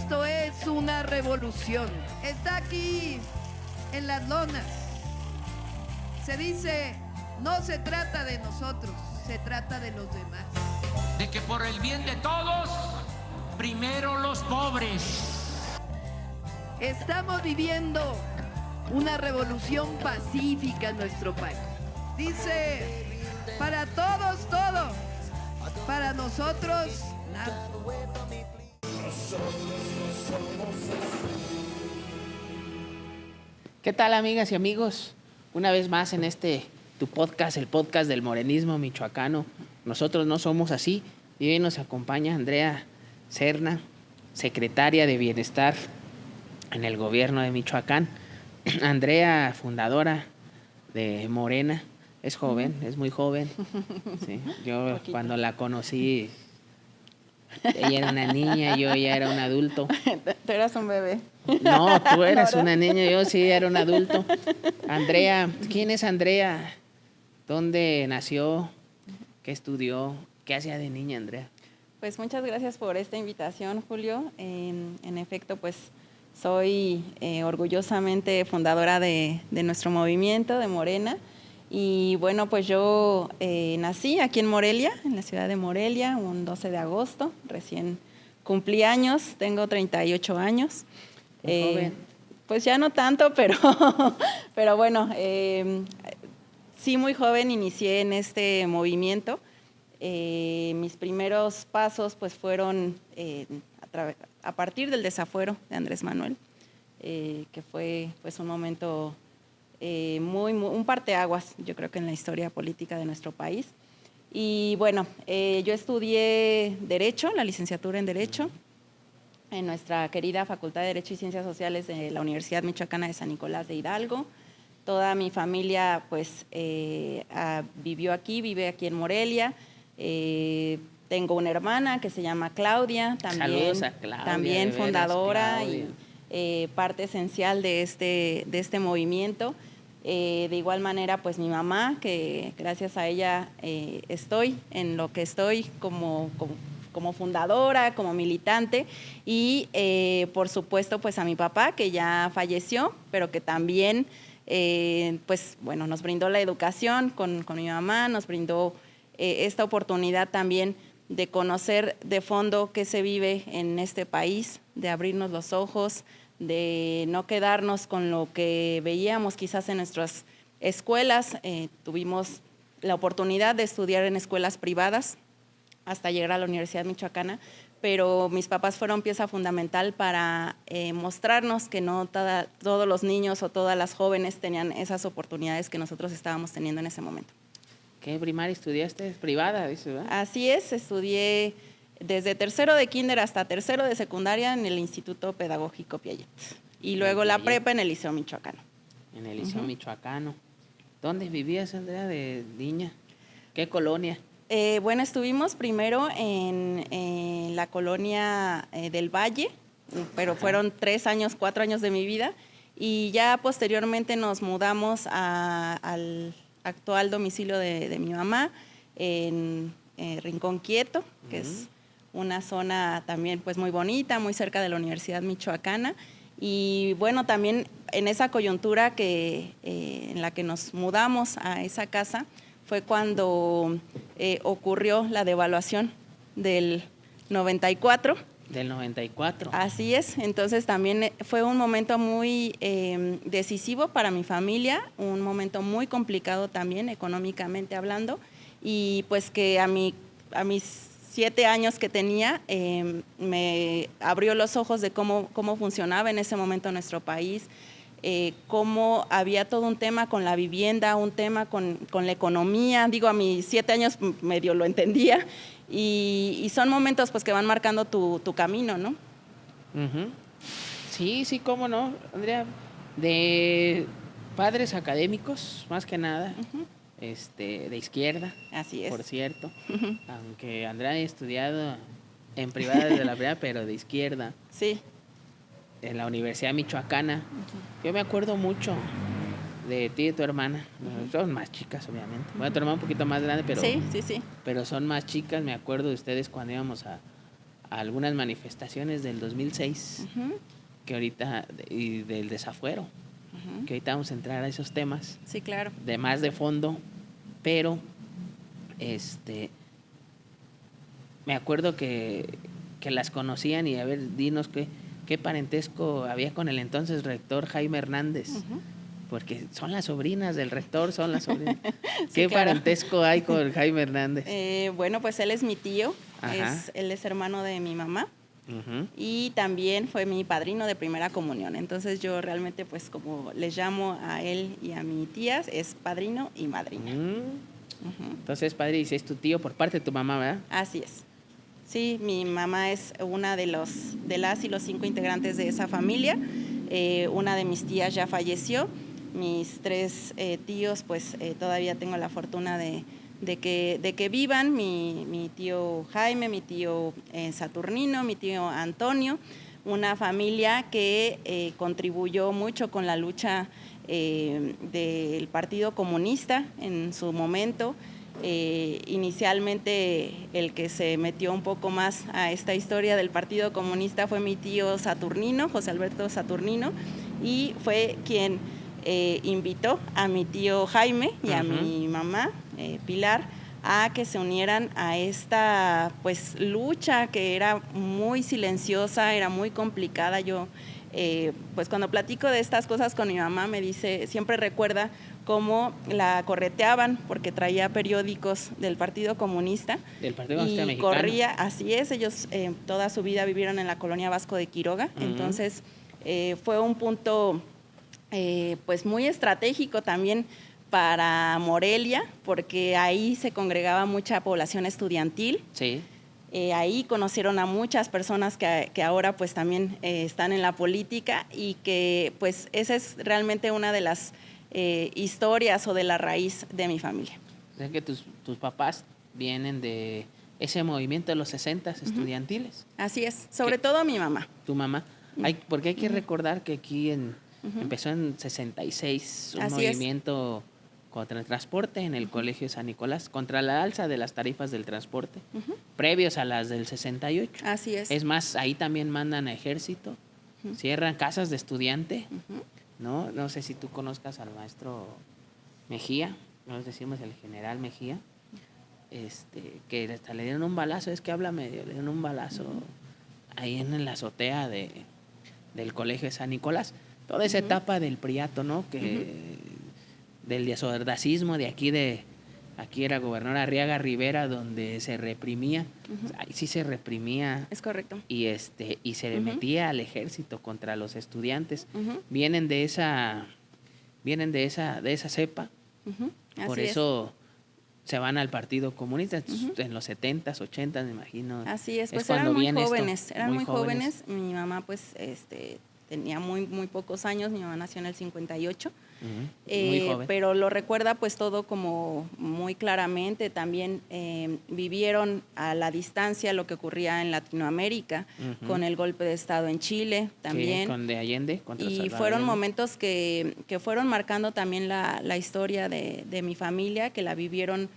Esto es una revolución. Está aquí en las lonas. Se dice, no se trata de nosotros, se trata de los demás. De que por el bien de todos, primero los pobres. Estamos viviendo una revolución pacífica en nuestro país. Dice, para todos, todo. Para nosotros, nada. ¿Qué tal, amigas y amigos? Una vez más en tu podcast, el podcast del morenismo michoacano. Nosotros no somos así. Y hoy nos acompaña Andrea Serna, secretaria de Bienestar en el gobierno de Michoacán. Andrea, fundadora de Morena, es joven, es muy joven. Sí, yo cuando la conocí, ella era una niña, yo ya era un adulto. Tú eras un bebé. No, tú eras una niña, yo sí era un adulto. Andrea, ¿quién es Andrea? ¿Dónde nació? ¿Qué estudió? ¿Qué hacía de niña, Andrea? Pues muchas gracias por esta invitación, Julio. En efecto, pues soy orgullosamente fundadora de nuestro movimiento, de Morena. Y bueno, pues yo nací aquí en Morelia, en la ciudad de Morelia, un 12 de agosto. Recién cumplí años, tengo 38 años. Joven. Pues ya no tanto, pero bueno, sí, muy joven inicié en este movimiento. Mis primeros pasos pues fueron a partir del desafuero de Andrés Manuel, que fue pues un momento un parteaguas, yo creo que en la historia política de nuestro país. Y bueno, yo estudié Derecho, la licenciatura en Derecho, en nuestra querida Facultad de Derecho y Ciencias Sociales de la Universidad Michoacana de San Nicolás de Hidalgo. Toda mi familia pues vive aquí en Morelia. Tengo una hermana que se llama Claudia, Saludos a Claudia, también fundadora Claudia. Y parte esencial de este movimiento. De igual manera, pues mi mamá, que gracias a ella estoy en lo que estoy como fundadora, como militante, y por supuesto pues a mi papá, que ya falleció, pero que también pues bueno, nos brindó la educación con mi mamá, nos brindó esta oportunidad también de conocer de fondo qué se vive en este país, de abrirnos los ojos, de no quedarnos con lo que veíamos quizás en nuestras escuelas. Tuvimos la oportunidad de estudiar en escuelas privadas hasta llegar a la Universidad Michoacana, pero mis papás fueron pieza fundamental para mostrarnos que no todos los niños o todas las jóvenes tenían esas oportunidades que nosotros estábamos teniendo en ese momento. ¿Qué primaria estudiaste? ¿Privada, dices, verdad? Así es, estudié desde tercero de kinder hasta tercero de secundaria en el Instituto Pedagógico Piaget y luego la prepa en el Liceo Michoacano. En el Liceo Michoacano. ¿Dónde vivías, Andrea, de niña? ¿Qué colonia? Bueno, estuvimos primero en la colonia del Valle, pero fueron 4 años de mi vida, y ya posteriormente nos mudamos al actual domicilio de mi mamá en Rincón Quieto, que es una zona también pues muy bonita, muy cerca de la Universidad Michoacana. Y bueno, también en esa coyuntura en la que nos mudamos a esa casa fue cuando ocurrió la devaluación del 94. Del 94. Así es, entonces también fue un momento muy decisivo para mi familia, un momento muy complicado también económicamente hablando, y pues que a mis 7 años que tenía me abrió los ojos de cómo funcionaba en ese momento nuestro país, cómo había todo un tema con la vivienda, un tema con la economía. Digo, a mis 7 años medio lo entendía, y son momentos pues que van marcando tu camino, ¿no? Sí, cómo no, Andrea. De padres académicos, más que nada, de izquierda. Así es. Por cierto, aunque Andrea ha estudiado en privada desde la primera, pero de izquierda. Sí. En la Universidad Michoacana. Yo me acuerdo mucho de ti y de tu hermana. Son más chicas, obviamente. Bueno, tu hermana un poquito más grande, pero Sí. pero son más chicas. Me acuerdo de ustedes cuando íbamos a a algunas manifestaciones del 2006, que ahorita, y del desafuero, que ahorita vamos a entrar a esos temas. Sí, claro. De más de fondo, pero me acuerdo que las conocían y a ver, dinos qué parentesco había con el entonces rector Jaime Hernández, porque son las sobrinas del rector, son las sobrinas. Sí, ¿Qué claro. parentesco hay con Jaime Hernández? Bueno, pues él es mi tío, Ajá. él es hermano de mi mamá. Ujú. Y también fue mi padrino de primera comunión. Entonces yo realmente, pues como les llamo a él y a mi tía, es padrino y madrina. Entonces, padre, dice, es tu tío por parte de tu mamá, ¿verdad? Así es. Sí, mi mamá es una de las y los 5 integrantes de esa familia. Una de mis tías ya falleció. Mis 3 tíos, pues todavía tengo la fortuna de que vivan. Mi tío Jaime, mi tío Saturnino, mi tío Antonio. Una familia que contribuyó mucho con la lucha del Partido Comunista en su momento. Inicialmente el que se metió un poco más a esta historia del Partido Comunista fue mi tío Saturnino, José Alberto Saturnino, y fue quien invitó a mi tío Jaime y a mi mamá, Pilar, a que se unieran a esta pues lucha que era muy silenciosa, era muy complicada. Yo pues cuando platico de estas cosas con mi mamá me dice, siempre recuerda cómo la correteaban porque traía periódicos del Partido Comunista. Del Partido Comunista y Mexicano. corría, así es, ellos toda su vida vivieron en la colonia Vasco de Quiroga, entonces fue un punto pues muy estratégico también para Morelia, porque ahí se congregaba mucha población estudiantil. Sí. Ahí conocieron a muchas personas que ahora pues también están en la política, y que pues esa es realmente una de las historias o de la raíz de mi familia. O sea que tus papás vienen de ese movimiento de los 60 estudiantiles. Así es, sobre todo mi mamá. Tu mamá. Porque hay que recordar que aquí empezó en 66 un Así movimiento contra el transporte en el Colegio San Nicolás, contra la alza de las tarifas del transporte, previos a las del 68. Así es. Es más, ahí también mandan a ejército, cierran casas de estudiante, ¿no? No sé si tú conozcas al maestro Mejía, nos decimos el general Mejía, que hasta le dieron un balazo, es que habla medio, le dieron un balazo ahí en la azotea del Colegio de San Nicolás. Toda esa etapa del priato, ¿no? Del desordacismo de aquí era gobernador Arriaga Rivera, donde se reprimía, ahí sí se reprimía. Es correcto. Y se metía al ejército contra los estudiantes. Vienen de esa cepa. Por eso se van al Partido Comunista en los 70s, 80s, me imagino. Así es, pues cuando eran muy viene jóvenes, esto, eran muy jóvenes. Mi mamá pues tenía muy pocos años, mi mamá nació en el 58. Muy joven. Pero lo recuerda pues todo como muy claramente. También vivieron a la distancia lo que ocurría en Latinoamérica, con el golpe de Estado en Chile también. Sí, con de Allende. Contra y Salvador fueron Allende. momentos que fueron marcando también la historia de mi familia, que la vivieron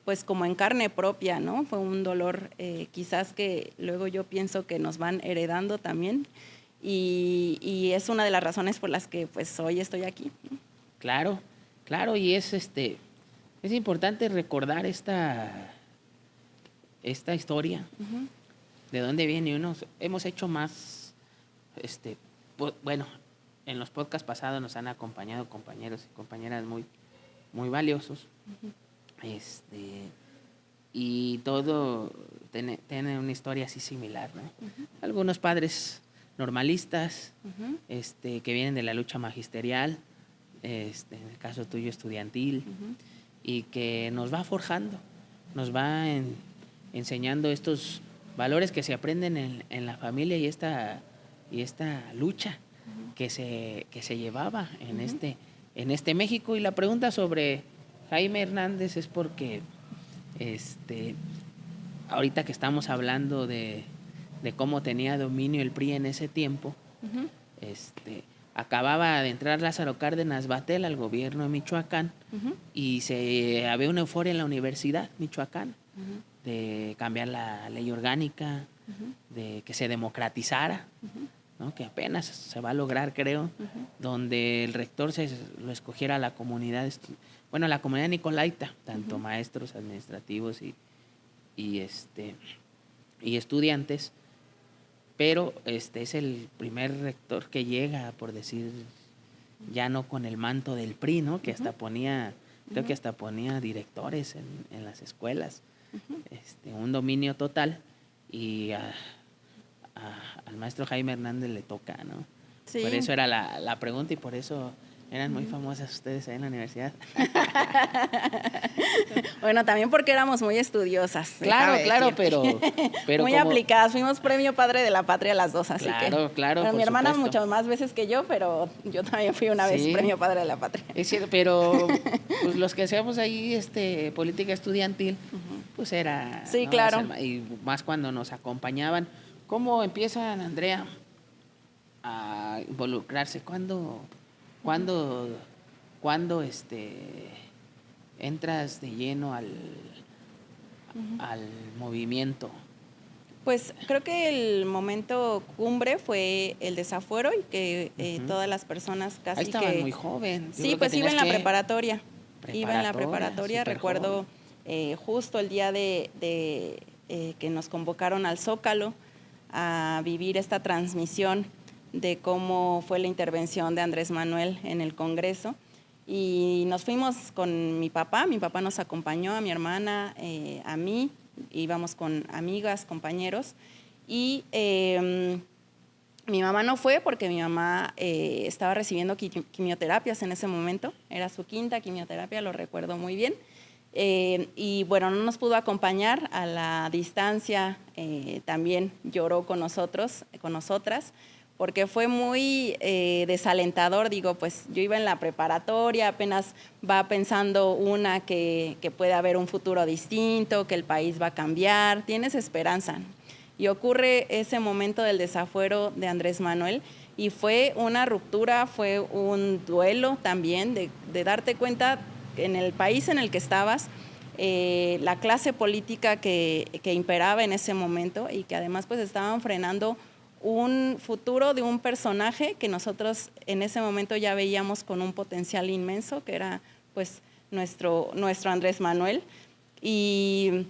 pues como en carne propia, ¿no? Fue un dolor quizás que luego yo pienso que nos van heredando también. Y es una de las razones por las que pues hoy estoy aquí. Claro, y es importante recordar esta historia, de dónde viene uno. Hemos hecho más, bueno, en los podcasts pasados nos han acompañado compañeros y compañeras muy, muy valiosos, y todo tiene una historia así similar, ¿no? Algunos padres normalistas, que vienen de la lucha magisterial, en el caso tuyo estudiantil, y que nos va forjando, nos va enseñando estos valores que se aprenden en la familia, y esta lucha que se llevaba en este México. Y la pregunta sobre Jaime Hernández es porque ahorita que estamos hablando de cómo tenía dominio el PRI en ese tiempo, acababa de entrar Lázaro Cárdenas Batel al gobierno de Michoacán, y había una euforia en la universidad michoacana, de cambiar la ley orgánica, de que se democratizara, ¿no? Que apenas se va a lograr, creo, donde el rector lo escogiera la comunidad, la comunidad nicolaita, tanto maestros administrativos y estudiantes, pero es el primer rector que llega, por decir, ya no con el manto del PRI, ¿no? Que hasta ponía, creo que hasta ponía directores en las escuelas, un dominio total, y al maestro Jaime Hernández le toca, ¿no? Sí. Por eso era la pregunta y por eso eran muy famosas ustedes ahí en la universidad. Bueno, también porque éramos muy estudiosas. Claro, pero muy aplicadas. Fuimos premio Padre de la Patria las dos, así que. Claro, bueno, mi hermana muchas más veces que yo, pero yo también fui una vez premio Padre de la Patria. Es cierto, pero pues los que hacíamos ahí política estudiantil, pues era... Sí, ¿no? Claro. Y más cuando nos acompañaban. ¿Cómo empiezan, Andrea, a involucrarse? ¿Cuándo entras de lleno al movimiento? Pues creo que el momento cumbre fue el desafuero y que todas las personas casi ahí estaban muy joven. Sí, pues iba en la preparatoria. Iba en la preparatoria, recuerdo justo el día de que nos convocaron al Zócalo a vivir esta transmisión de cómo fue la intervención de Andrés Manuel en el Congreso. Y nos fuimos con mi papá nos acompañó, a mi hermana, a mí, íbamos con amigas, compañeros, y mi mamá no fue porque mi mamá estaba recibiendo quimioterapias en ese momento, era su 5ª quimioterapia, lo recuerdo muy bien, y bueno, no nos pudo acompañar a la distancia, también lloró con nosotras, porque fue muy desalentador. Digo, pues yo iba en la preparatoria, apenas va pensando una que puede haber un futuro distinto, que el país va a cambiar, tienes esperanza. Y ocurre ese momento del desafuero de Andrés Manuel y fue una ruptura, fue un duelo también de darte cuenta en el país en el que estabas, la clase política que imperaba en ese momento y que además pues estaban frenando un futuro de un personaje que nosotros en ese momento ya veíamos con un potencial inmenso, que era pues nuestro Andrés Manuel, y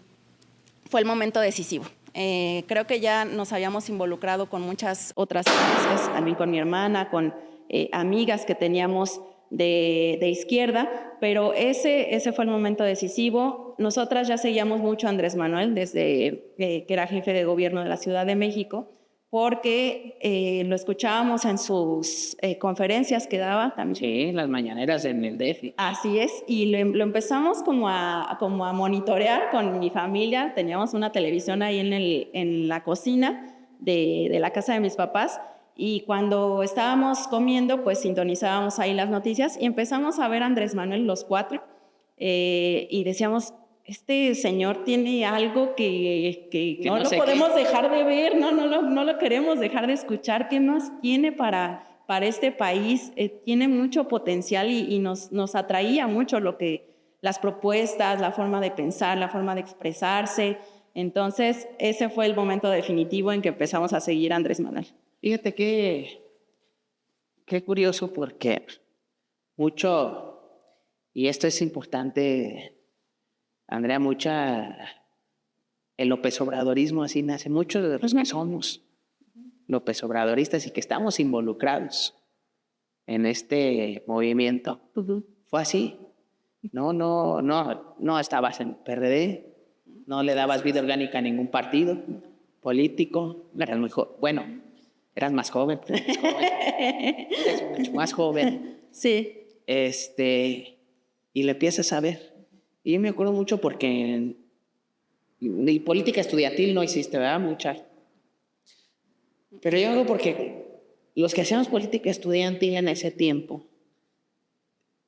fue el momento decisivo. Creo que ya nos habíamos involucrado con muchas otras cosas, también con mi hermana, con amigas que teníamos de izquierda, pero ese fue el momento decisivo. Nosotras ya seguíamos mucho a Andrés Manuel desde que era jefe de gobierno de la Ciudad de México, porque lo escuchábamos en sus conferencias que daba también. Sí, las mañaneras en el DF. Así es, y lo empezamos como a monitorear con mi familia. Teníamos una televisión ahí en la cocina de la casa de mis papás, y cuando estábamos comiendo, pues sintonizábamos ahí las noticias y empezamos a ver a Andrés Manuel los 4, y decíamos, este señor tiene algo que no lo podemos dejar de ver, no lo queremos dejar de escuchar. ¿Qué más tiene para este país? Tiene mucho potencial y nos atraía mucho las propuestas, la forma de pensar, la forma de expresarse. Entonces, ese fue el momento definitivo en que empezamos a seguir a Andrés Manuel. Fíjate qué curioso, porque mucho, y esto es importante, Andrea, el López Obradorismo así nace. Muchos de los que somos López Obradoristas y que estamos involucrados en este movimiento, fue así. No estabas en el PRD, no le dabas vida orgánica a ningún partido político, eras muy joven. Bueno, eras más joven, eres mucho más joven. Sí. Y le empiezas a ver. Y yo me acuerdo mucho porque ni política estudiantil no hiciste, ¿verdad? Mucha. Pero yo creo porque los que hacíamos política estudiantil en ese tiempo,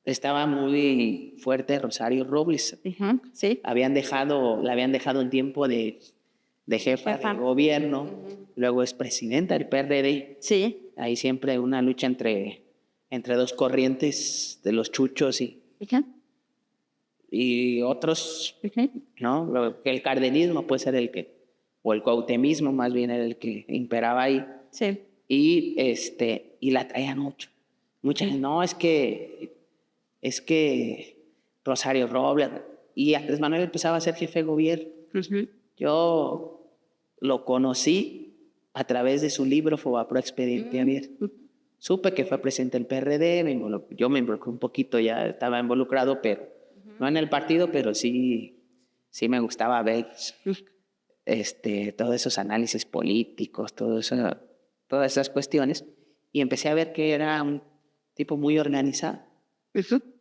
estaba muy fuerte Rosario Robles. Sí. La habían dejado en tiempo de jefa de gobierno, luego es presidenta del PRD. Sí. Ahí siempre una lucha entre dos corrientes de los chuchos y... y otros, ¿no? El cardenismo puede ser o el cuauhtemismo más bien era el que imperaba ahí. Sí. Y la traían mucho. Mucha gente, no, es que Rosario Robles, y Andrés Manuel empezaba a ser jefe de gobierno. Yo lo conocí a través de su libro Fobaproa Expediente Abierto. Supe que fue presidente del PRD, yo me involucré un poquito, ya estaba involucrado, pero no en el partido, pero sí me gustaba ver todos esos análisis políticos, todas esas cuestiones, y empecé a ver que era un tipo muy organizado.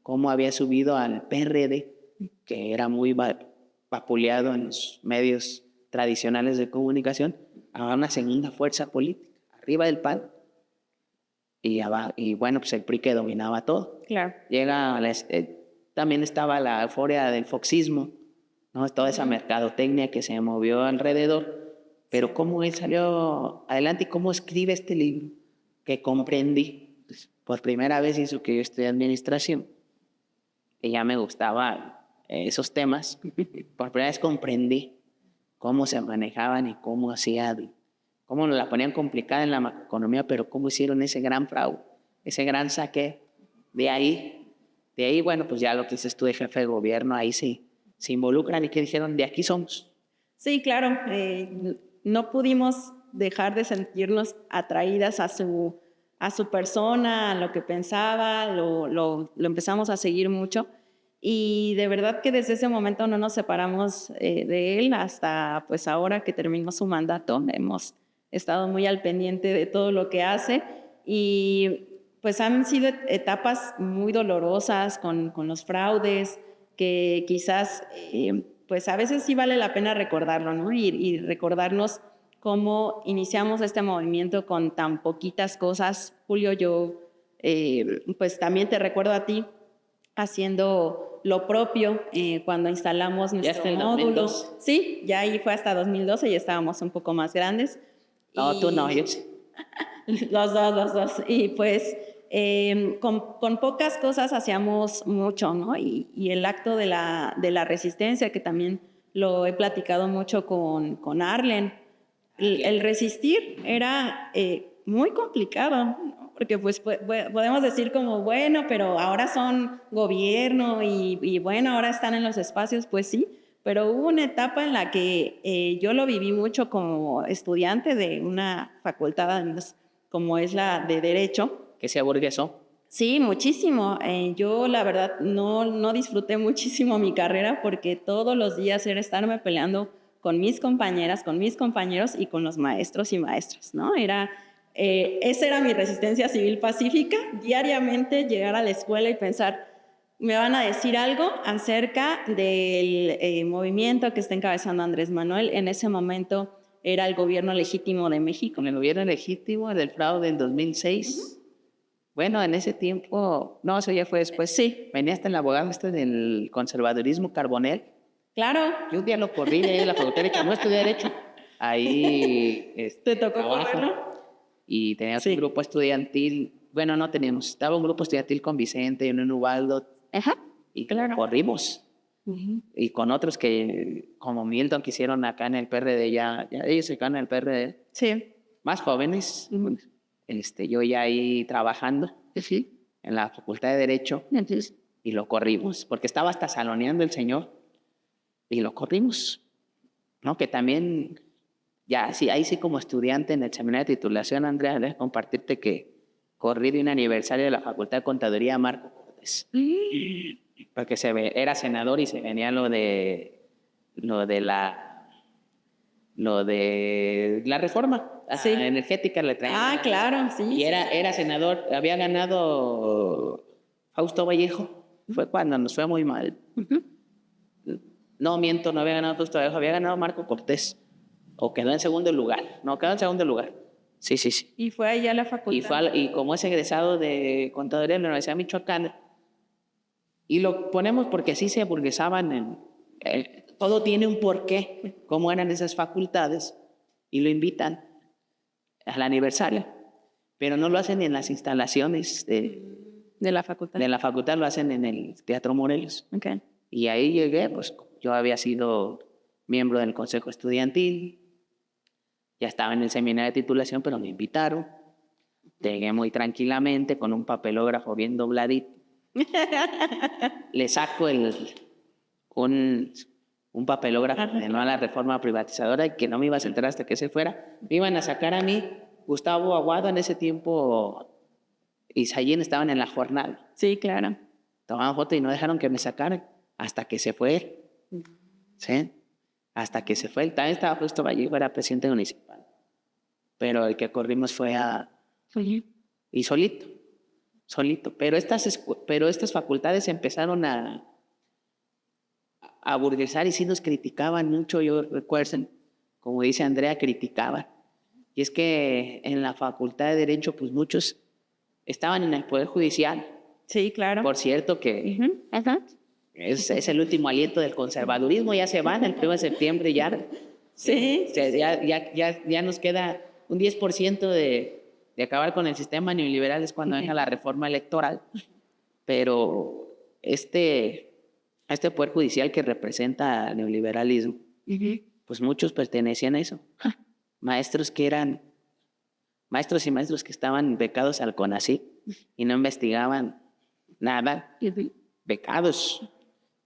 Cómo había subido al PRD, que era muy vapuleado en los medios tradicionales de comunicación, a una segunda fuerza política, arriba del PAN, y bueno, pues el PRI que dominaba todo. Claro. También estaba la euforia del foxismo, ¿no? Toda esa mercadotecnia que se movió alrededor, pero cómo él salió adelante y cómo escribe este libro, que comprendí, pues, por primera vez hizo que yo estudié administración, que ya me gustaban esos temas, por primera vez comprendí cómo se manejaban y cómo cómo nos la ponían complicada en la macroeconomía, pero cómo hicieron ese gran fraude, ese gran saqueo. De ahí, bueno, pues ya lo que dices tú de jefe de gobierno, ahí sí se involucran y que dijeron, de aquí somos. Sí, claro, no pudimos dejar de sentirnos atraídas a su persona, a lo que pensaba, lo empezamos a seguir mucho, y de verdad que desde ese momento no nos separamos de él hasta pues ahora que terminó su mandato. Hemos estado muy al pendiente de todo lo que hace, y pues han sido etapas muy dolorosas con los fraudes, que quizás pues a veces sí vale la pena recordarlo, ¿no? Y recordarnos cómo iniciamos este movimiento con tan poquitas cosas. Julio, yo pues también te recuerdo a ti haciendo lo propio cuando instalamos nuestro módulo. Sí, ya ahí fue hasta 2012, ya estábamos un poco más grandes. No, tú no, yo sí. Los dos. Y pues con pocas cosas hacíamos mucho, ¿no? Y el acto de la resistencia, que también lo he platicado mucho con Arlen, el resistir era muy complicado, ¿no? Porque pues podemos decir como, bueno, pero ahora son gobierno y bueno, ahora están en los espacios, pues sí, pero hubo una etapa en la que yo lo viví mucho como estudiante de una facultad, además, como es la de Derecho. ¿Que se aburguesó? Sí, muchísimo. Yo la verdad no disfruté muchísimo mi carrera, porque todos los días era estarme peleando con mis compañeras, con mis compañeros y con los maestros y maestras, ¿no? Esa era mi resistencia civil pacífica, diariamente llegar a la escuela y pensar, me van a decir algo acerca del movimiento que está encabezando Andrés Manuel. En ese momento era el gobierno legítimo de México. El gobierno legítimo del fraude del 2006. Bueno, en ese tiempo, no, eso ya fue después. Sí. Venía hasta el abogado del conservadurismo, Carbonell. Claro. Yo un día lo corrí de la facultad de Derecho, no estudié Derecho. Ahí ¿Te tocó correrlo? Y teníamos un grupo estudiantil, bueno, no teníamos, estaba un grupo estudiantil con Vicente y un Ubaldo. Y claro, corrimos. Y con otros que, como Milton, que hicieron acá en el PRD, ya ellos se quedaron en el PRD. Sí. Más jóvenes. Yo ya ahí trabajando en la Facultad de Derecho, y lo corrimos, porque estaba hasta saloneando el señor, y lo corrimos, ¿no? Que también, ya, sí, ahí sí como estudiante en el seminario de titulación, Andrea, déjame compartirte que corrí de un aniversario de la Facultad de Contaduría Marco Cortés, porque era senador y se venía lo de la reforma energética, le traían. Claro, sí. Y era senador, había ganado Fausto Vallejo, fue cuando nos fue muy mal. No miento, no había ganado Fausto Vallejo, había ganado Marco Cortés, o quedó en segundo lugar. No, quedó en segundo lugar. Sí. Y fue allá a la facultad. Y como es egresado de Contaduría de la Universidad Michoacana, y lo ponemos porque así se aburguesaban todo tiene un porqué, cómo eran esas facultades, y lo invitan al aniversario, pero no lo hacen en las instalaciones de la facultad. De la facultad, lo hacen en el Teatro Morelos. Okay. Y ahí llegué, pues yo había sido miembro del consejo estudiantil, ya estaba en el seminario de titulación, pero me invitaron. Llegué muy tranquilamente con un papelógrafo bien dobladito. Le saco un papelógrafo de no a la reforma privatizadora y que no me iba a sentar hasta que se fuera. Me iban a sacar a mí, Gustavo Aguado, en ese tiempo, y Sayín estaban en la jornada. Sí, claro. Tomaban foto y no dejaron que me sacaran hasta que se fue él. ¿Sí? Hasta que se fue él. También estaba Justo Vallejo, era presidente municipal. Pero el que corrimos fue y solito. Pero estas facultades empezaron a burguesar y sí nos criticaban mucho. Yo recuerdo, como dice Andrea, criticaban. Y es que en la Facultad de Derecho, pues muchos estaban en el Poder Judicial. Sí, claro. Por cierto que es el último aliento del conservadurismo, ya se van el 1 de septiembre ya. Sí. Ya nos queda un 10% de acabar con el sistema neoliberal es cuando venga la reforma electoral. Pero este Poder Judicial que representa el neoliberalismo, pues muchos pertenecían a eso. Maestros y maestros que estaban becados al CONACYT y no investigaban nada, becados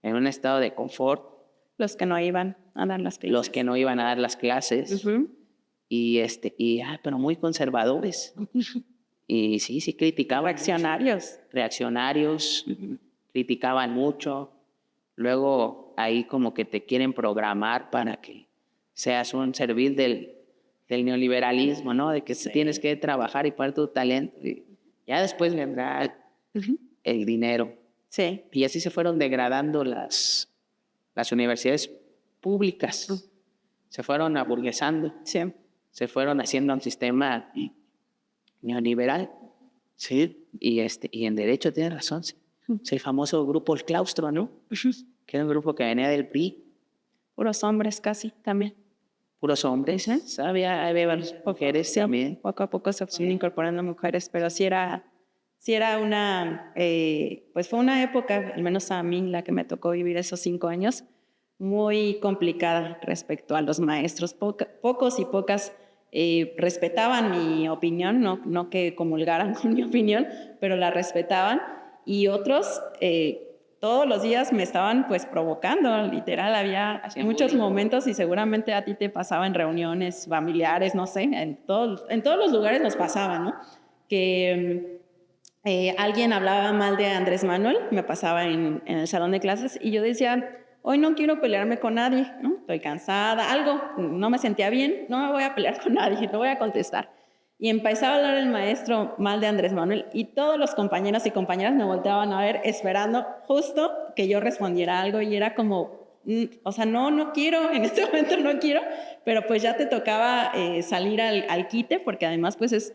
en un estado de confort. Los que no iban a dar las clases. Los que no iban a dar las clases. Pero muy conservadores. Y sí criticaban. Reaccionarios, criticaban mucho. Luego ahí como que te quieren programar para que seas un servil del neoliberalismo, ¿no? De que tienes que trabajar y poner tu talento. Y ya después vendrá el dinero. Sí. Y así se fueron degradando las universidades públicas. Se fueron aburguesando. Sí. Se fueron haciendo un sistema neoliberal. Sí. Y en Derecho tiene razón. Sí. El famoso grupo El Claustro, ¿no? Que era un grupo que venía del PRI. Puros hombres casi también. Puros hombres, ¿eh? Había varias mujeres también. Poco a poco se fueron incorporando mujeres, pero sí era una, pues fue una época, al menos a mí, la que me tocó vivir esos 5 años, muy complicada respecto a los maestros. Pocos y pocas respetaban mi opinión, no que comulgaran con mi opinión, pero la respetaban, y otros todos los días me estaban pues provocando, literal, había muchos momentos, y seguramente a ti te pasaba en reuniones familiares, no sé, en todos los lugares nos pasaba, ¿no? Que alguien hablaba mal de Andrés Manuel, me pasaba en el salón de clases, y yo decía, hoy no quiero pelearme con nadie, ¿no? Estoy cansada, algo, no me sentía bien, no me voy a pelear con nadie, no voy a contestar. Y empezaba a hablar el maestro mal de Andrés Manuel, y todos los compañeros y compañeras me volteaban a ver esperando justo que yo respondiera algo, y era como, o sea, no quiero, en este momento no quiero, pero pues ya te tocaba salir al quite, porque además pues es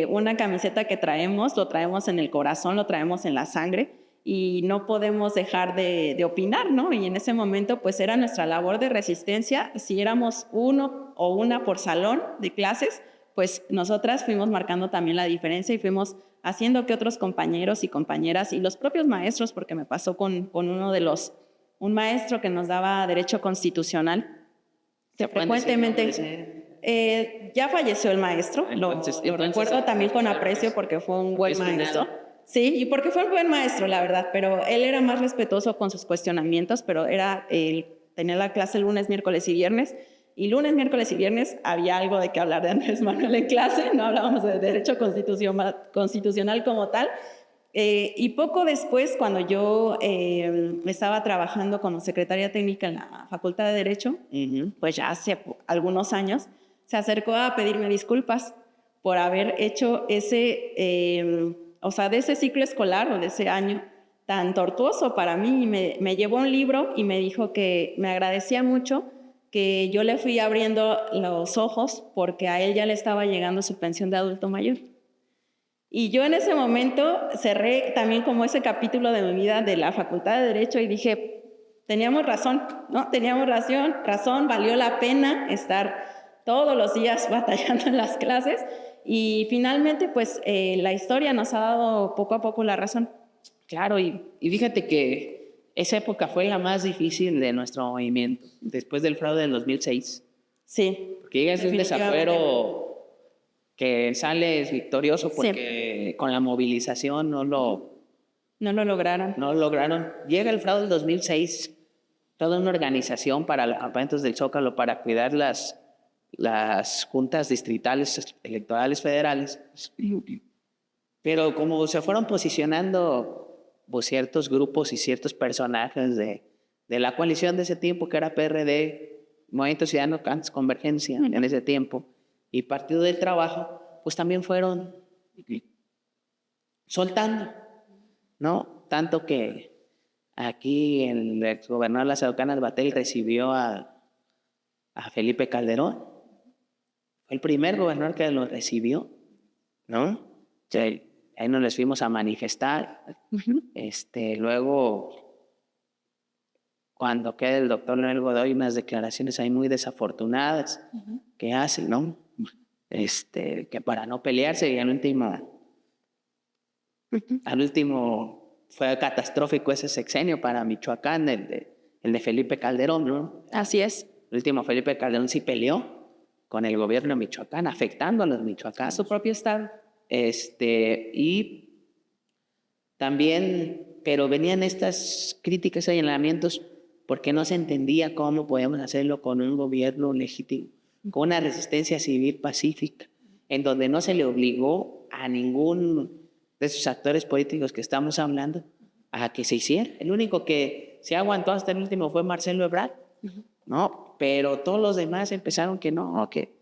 una camiseta que lo traemos en el corazón, lo traemos en la sangre, y no podemos dejar de opinar, ¿no? Y en ese momento pues era nuestra labor de resistencia. Si éramos uno o una por salón de clases, pues nosotras fuimos marcando también la diferencia y fuimos haciendo que otros compañeros y compañeras y los propios maestros, porque me pasó con un maestro que nos daba Derecho Constitucional, que frecuentemente ya falleció el maestro, lo recuerdo también con aprecio porque fue un buen maestro. Sí, y porque fue un buen maestro, la verdad, pero él era más respetuoso con sus cuestionamientos, pero tenía la clase lunes, miércoles y viernes, y lunes, miércoles y viernes había algo de que hablar de Andrés Manuel en clase, no hablábamos de derecho constitucional como tal. Y poco después, cuando yo estaba trabajando como secretaria técnica en la Facultad de Derecho, pues ya hace algunos años, se acercó a pedirme disculpas por haber hecho de ese ciclo escolar o de ese año tan tortuoso para mí. Y me llevó un libro y me dijo que me agradecía mucho que yo le fui abriendo los ojos porque a él ya le estaba llegando su pensión de adulto mayor. Y yo en ese momento cerré también como ese capítulo de mi vida de la Facultad de Derecho y dije, teníamos razón, ¿no? Teníamos razón, valió la pena estar todos los días batallando en las clases, y finalmente pues la historia nos ha dado poco a poco la razón. Claro, y fíjate que esa época fue la más difícil de nuestro movimiento, después del fraude del 2006. Sí. Porque llegas de un definitivamente. desafuero que sales victorioso porque con la movilización no lo lograron. lograron. Llega el fraude del 2006, toda una organización para los campamentos del Zócalo para cuidar las juntas distritales electorales federales. Pero como se fueron posicionando pues, ciertos grupos y ciertos personajes de la coalición de ese tiempo, que era PRD, Movimiento Ciudadano Convergencia en ese tiempo, y Partido del Trabajo, pues también fueron soltando, ¿no? Tanto que aquí el exgobernador Lázaro Cárdenas Batel recibió a Felipe Calderón. Fue el primer gobernador que lo recibió, ¿no? O sea, ahí nos les fuimos a manifestar. Luego, cuando queda el doctor Leonel Godoy, unas declaraciones ahí muy desafortunadas que hace, ¿no? Que para no pelearse, y al último fue catastrófico ese sexenio para Michoacán, el de Felipe Calderón, ¿no? Así es. El último Felipe Calderón sí peleó con el gobierno de Michoacán, afectando a los michoacanos. A su propio estado. Y también, pero venían estas críticas y señalamientos porque no se entendía cómo podíamos hacerlo con un gobierno legítimo, con una resistencia civil pacífica, en donde no se le obligó a ningún de esos actores políticos que estamos hablando a que se hiciera. El único que se aguantó hasta el último fue Marcelo Ebrard, ¿no? Pero todos los demás empezaron que no, que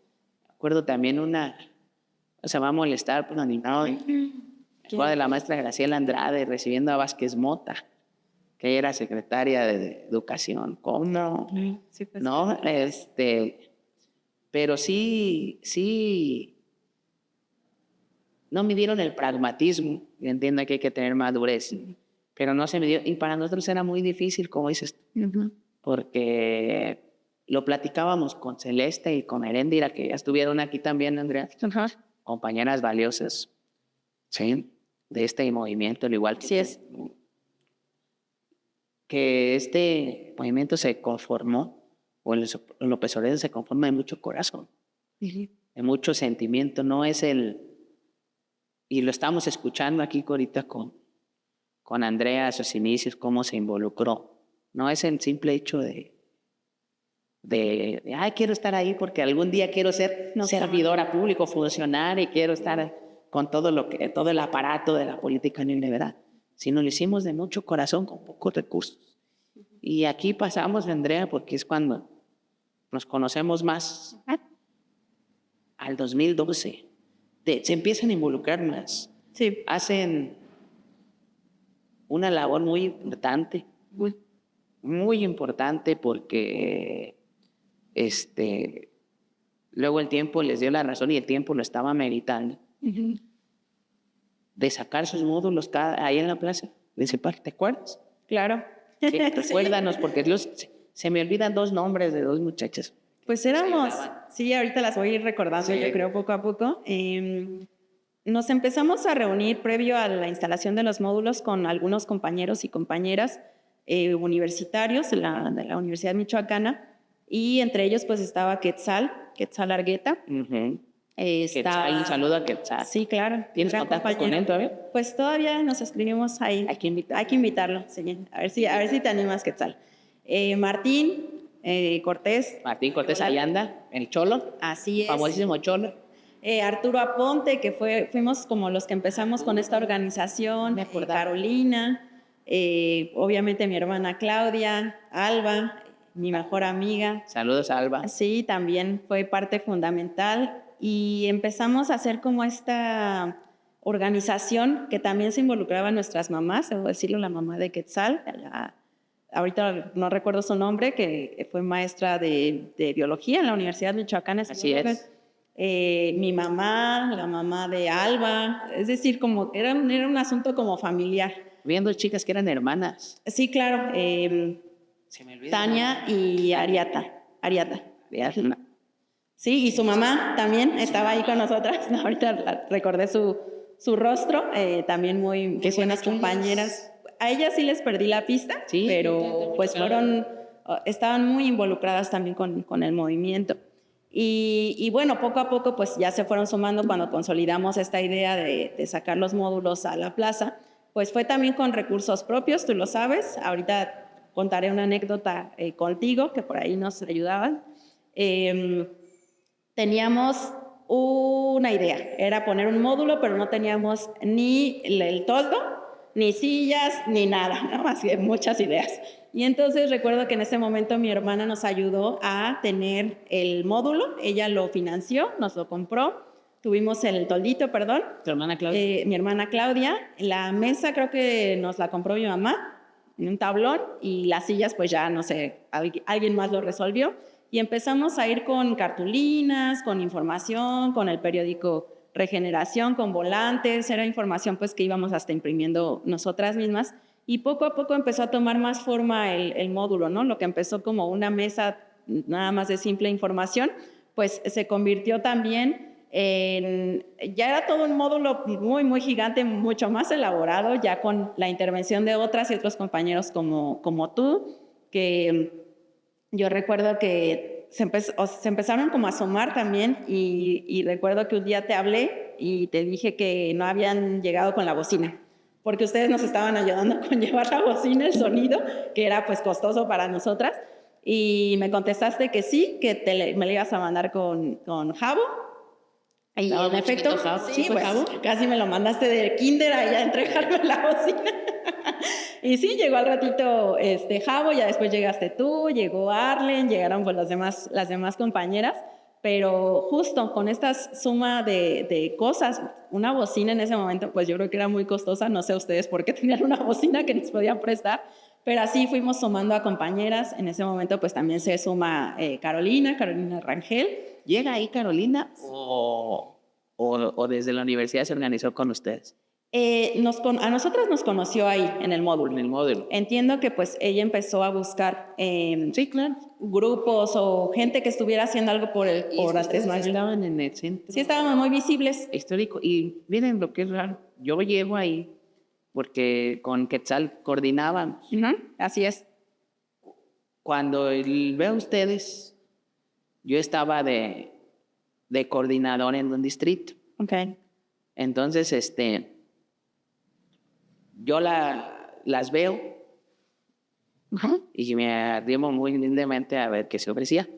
acuerdo también se va a molestar por animado de la maestra Graciela Andrade recibiendo a Vázquez Mota, que era secretaria de Educación. ¿Cómo no? Sí, pues, ¿No? Pero sí, no midieron el pragmatismo. Yo entiendo que hay que tener madurez, pero no se midió. Y para nosotros era muy difícil, como dices, porque lo platicábamos con Celeste y con Heréndira, que ya estuvieron aquí también, Andrea, compañeras valiosas, ¿sí? De este movimiento, al igual que sí es. Que este movimiento se conformó, o el López Obrador se conforma de mucho corazón, de mucho sentimiento, no es y lo estamos escuchando aquí ahorita con Andrea a sus inicios, cómo se involucró, no es el simple hecho de quiero estar ahí porque algún día quiero ser servidora pública, funcionaria, y quiero estar con todo el aparato de la política neoliberal, sino lo hicimos de mucho corazón, con pocos recursos. Y aquí pasamos, Andrea, porque es cuando nos conocemos más, al 2012. Se empiezan a involucrar más. Sí. Hacen una labor muy importante, muy importante, porque luego el tiempo les dio la razón y el tiempo lo estaba meritando. De sacar sus módulos ahí en la plaza principal, ¿te acuerdas? Claro. Sí, recuérdanos, porque se me olvidan 2 nombres de 2 muchachas. Pues éramos, sí, ahorita las voy a ir recordando, yo creo, poco a poco. Nos empezamos a reunir previo a la instalación de los módulos con algunos compañeros y compañeras universitarios de la Universidad Michoacana, y entre ellos pues estaba Quetzal Argueta. Quetzal, un saludo a Quetzal. Sí, claro. ¿Tienes contacto con él todavía? Pues todavía nos escribimos ahí. Hay que invitarlo, sí. A ver si te animas, Quetzal. Martín Cortés. Martín Cortés, ahí anda, el Cholo. Así es. Famosísimo Cholo. Arturo Aponte, que fuimos como los que empezamos con esta organización. Carolina, obviamente mi hermana Claudia, Alba, mi mejor amiga. Saludos, Alba. Sí, también fue parte fundamental. Y empezamos a hacer como esta organización que también se involucraba en nuestras mamás, debo decirlo, la mamá de Quetzal, ahorita no recuerdo su nombre, que fue maestra de biología en la Universidad Michoacana. Así es. Mi mamá, la mamá de Alba, es decir, como era un asunto como familiar. Viendo chicas que eran hermanas. Sí, claro. Se me olvida. Tania y Ariata. Sí, y su mamá también estaba ahí con nosotras. Ahorita recordé su rostro, también muy buenas compañeras. a ellas sí les perdí la pista, Sí, pero pues estaban muy involucradas también con el movimiento. Y bueno, poco a poco pues ya se fueron sumando cuando consolidamos esta idea de sacar los módulos a la plaza, pues fue también con recursos propios, tú lo sabes. Ahorita contaré una anécdota contigo, que por ahí nos ayudaban. Teníamos una idea, era poner un módulo, pero no teníamos ni el toldo, ni sillas, ni nada, ¿no? Más que muchas ideas. Y entonces recuerdo que en ese momento mi hermana nos ayudó a tener el módulo, ella lo financió, nos lo compró, tuvimos el toldito, perdón. ¿Tu hermana Claudia? Mi hermana Claudia, la mesa creo que nos la compró mi mamá, en un tablón, y las sillas pues ya, no sé, alguien más lo resolvió. Y empezamos a ir con cartulinas, con información, con el periódico Regeneración, con volantes, era información pues que íbamos hasta imprimiendo nosotras mismas. Y poco a poco empezó a tomar más forma el módulo, ¿no? Lo que empezó como una mesa nada más de simple información, pues se convirtió también en... Ya era todo un módulo muy, muy gigante, mucho más elaborado, ya con la intervención de otras y otros compañeros como tú, que yo recuerdo que se empezaron como a sumar también y recuerdo que un día te hablé y te dije que no habían llegado con la bocina, porque ustedes nos estaban ayudando con llevar la bocina, el sonido, que era pues costoso para nosotras, y me contestaste que sí, que me la ibas a mandar con Javo. Y en efecto, sí, pues casi me lo mandaste de kinder allá a entregarme la bocina. Y sí, llegó al ratito Javo, ya después llegaste tú, llegó Arlen, llegaron pues las demás compañeras, pero justo con esta suma de cosas, una bocina en ese momento, pues yo creo que era muy costosa, no sé ustedes por qué tenían una bocina que nos podían prestar, pero así fuimos sumando a compañeras. En ese momento pues también se suma Carolina Rangel. ¿Llega ahí Carolina o desde la universidad se organizó con ustedes? A nosotras nos conoció ahí, en el módulo. En el módulo. Entiendo que pues ella empezó a buscar sí, claro, grupos o gente que estuviera haciendo algo por Artes Marciales. Estaban en el centro. Sí, estábamos muy visibles. Histórico. Y miren lo que es raro. Yo llego ahí porque con Quetzal coordinábamos. Así es. Cuando veo a ustedes, yo estaba de coordinador en un distrito. Okay. Entonces, yo las veo y me arrimo muy lindamente a ver qué se ofrecía.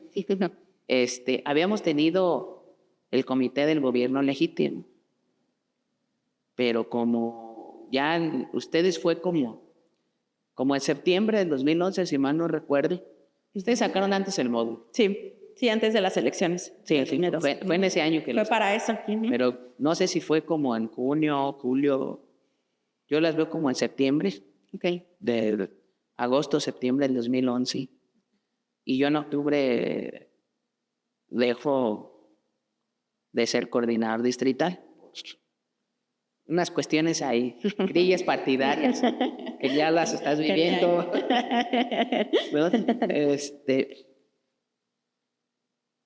Habíamos tenido el comité del gobierno legítimo, pero como ya ustedes fue como en septiembre del 2011, si mal no recuerdo, ustedes sacaron antes el módulo. Sí, antes de las elecciones. Sí, fue en ese año que fue para eso. Pero no sé si fue como en junio, julio. Yo las veo como en septiembre, de agosto, septiembre del 2011. Y yo en octubre dejo de ser coordinador distrital. Unas cuestiones ahí, grillas partidarias, que ya las estás viviendo.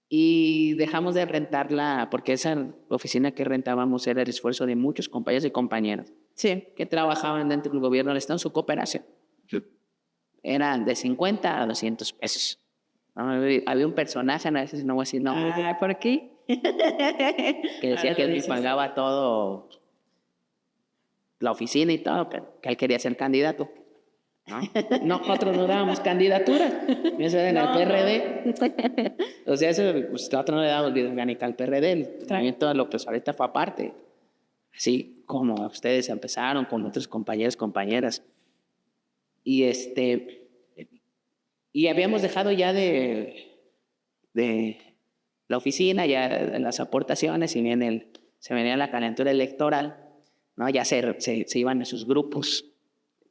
Y dejamos de rentarla, porque esa oficina que rentábamos era el esfuerzo de muchos compañeros y compañeras que trabajaban dentro del gobierno del Estado en su cooperación. Eran de 50 a 200 pesos. Había un personaje, no sé si no voy a decir nombre. ¿Por aquí? Que decía que él pagaba todo, la oficina y todo, pero que él quería ser candidato. Nosotros no dábamos candidatura. Eso era en el PRD. O sea, nosotros no le dábamos vida orgánica al PRD. El movimiento de López ahorita fue aparte. Así como ustedes empezaron con otros compañeros, compañeras. Y habíamos dejado ya de la oficina, ya de las aportaciones, y se venía la calentura electoral, ¿no? Ya se iban a sus grupos.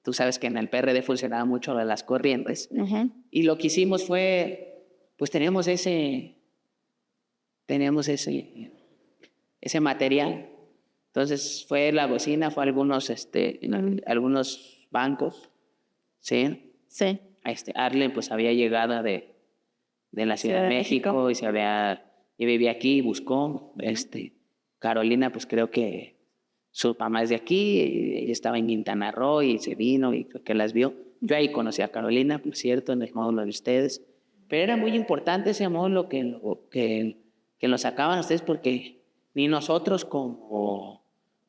Tú sabes que en el PRD funcionaba mucho lo de las corrientes. Y lo que hicimos fue, pues teníamos ese material. Entonces fue la bocina, fue algunos bancos, ¿sí? Sí. Arlen pues había llegado de la Ciudad de México y vivía aquí y buscó. Carolina pues creo que su mamá es de aquí, ella estaba en Quintana Roo y se vino y creo que las vio. Yo ahí conocí a Carolina, por cierto, en el módulo de ustedes. Pero era muy importante ese módulo que lo sacaban ustedes porque ni nosotros como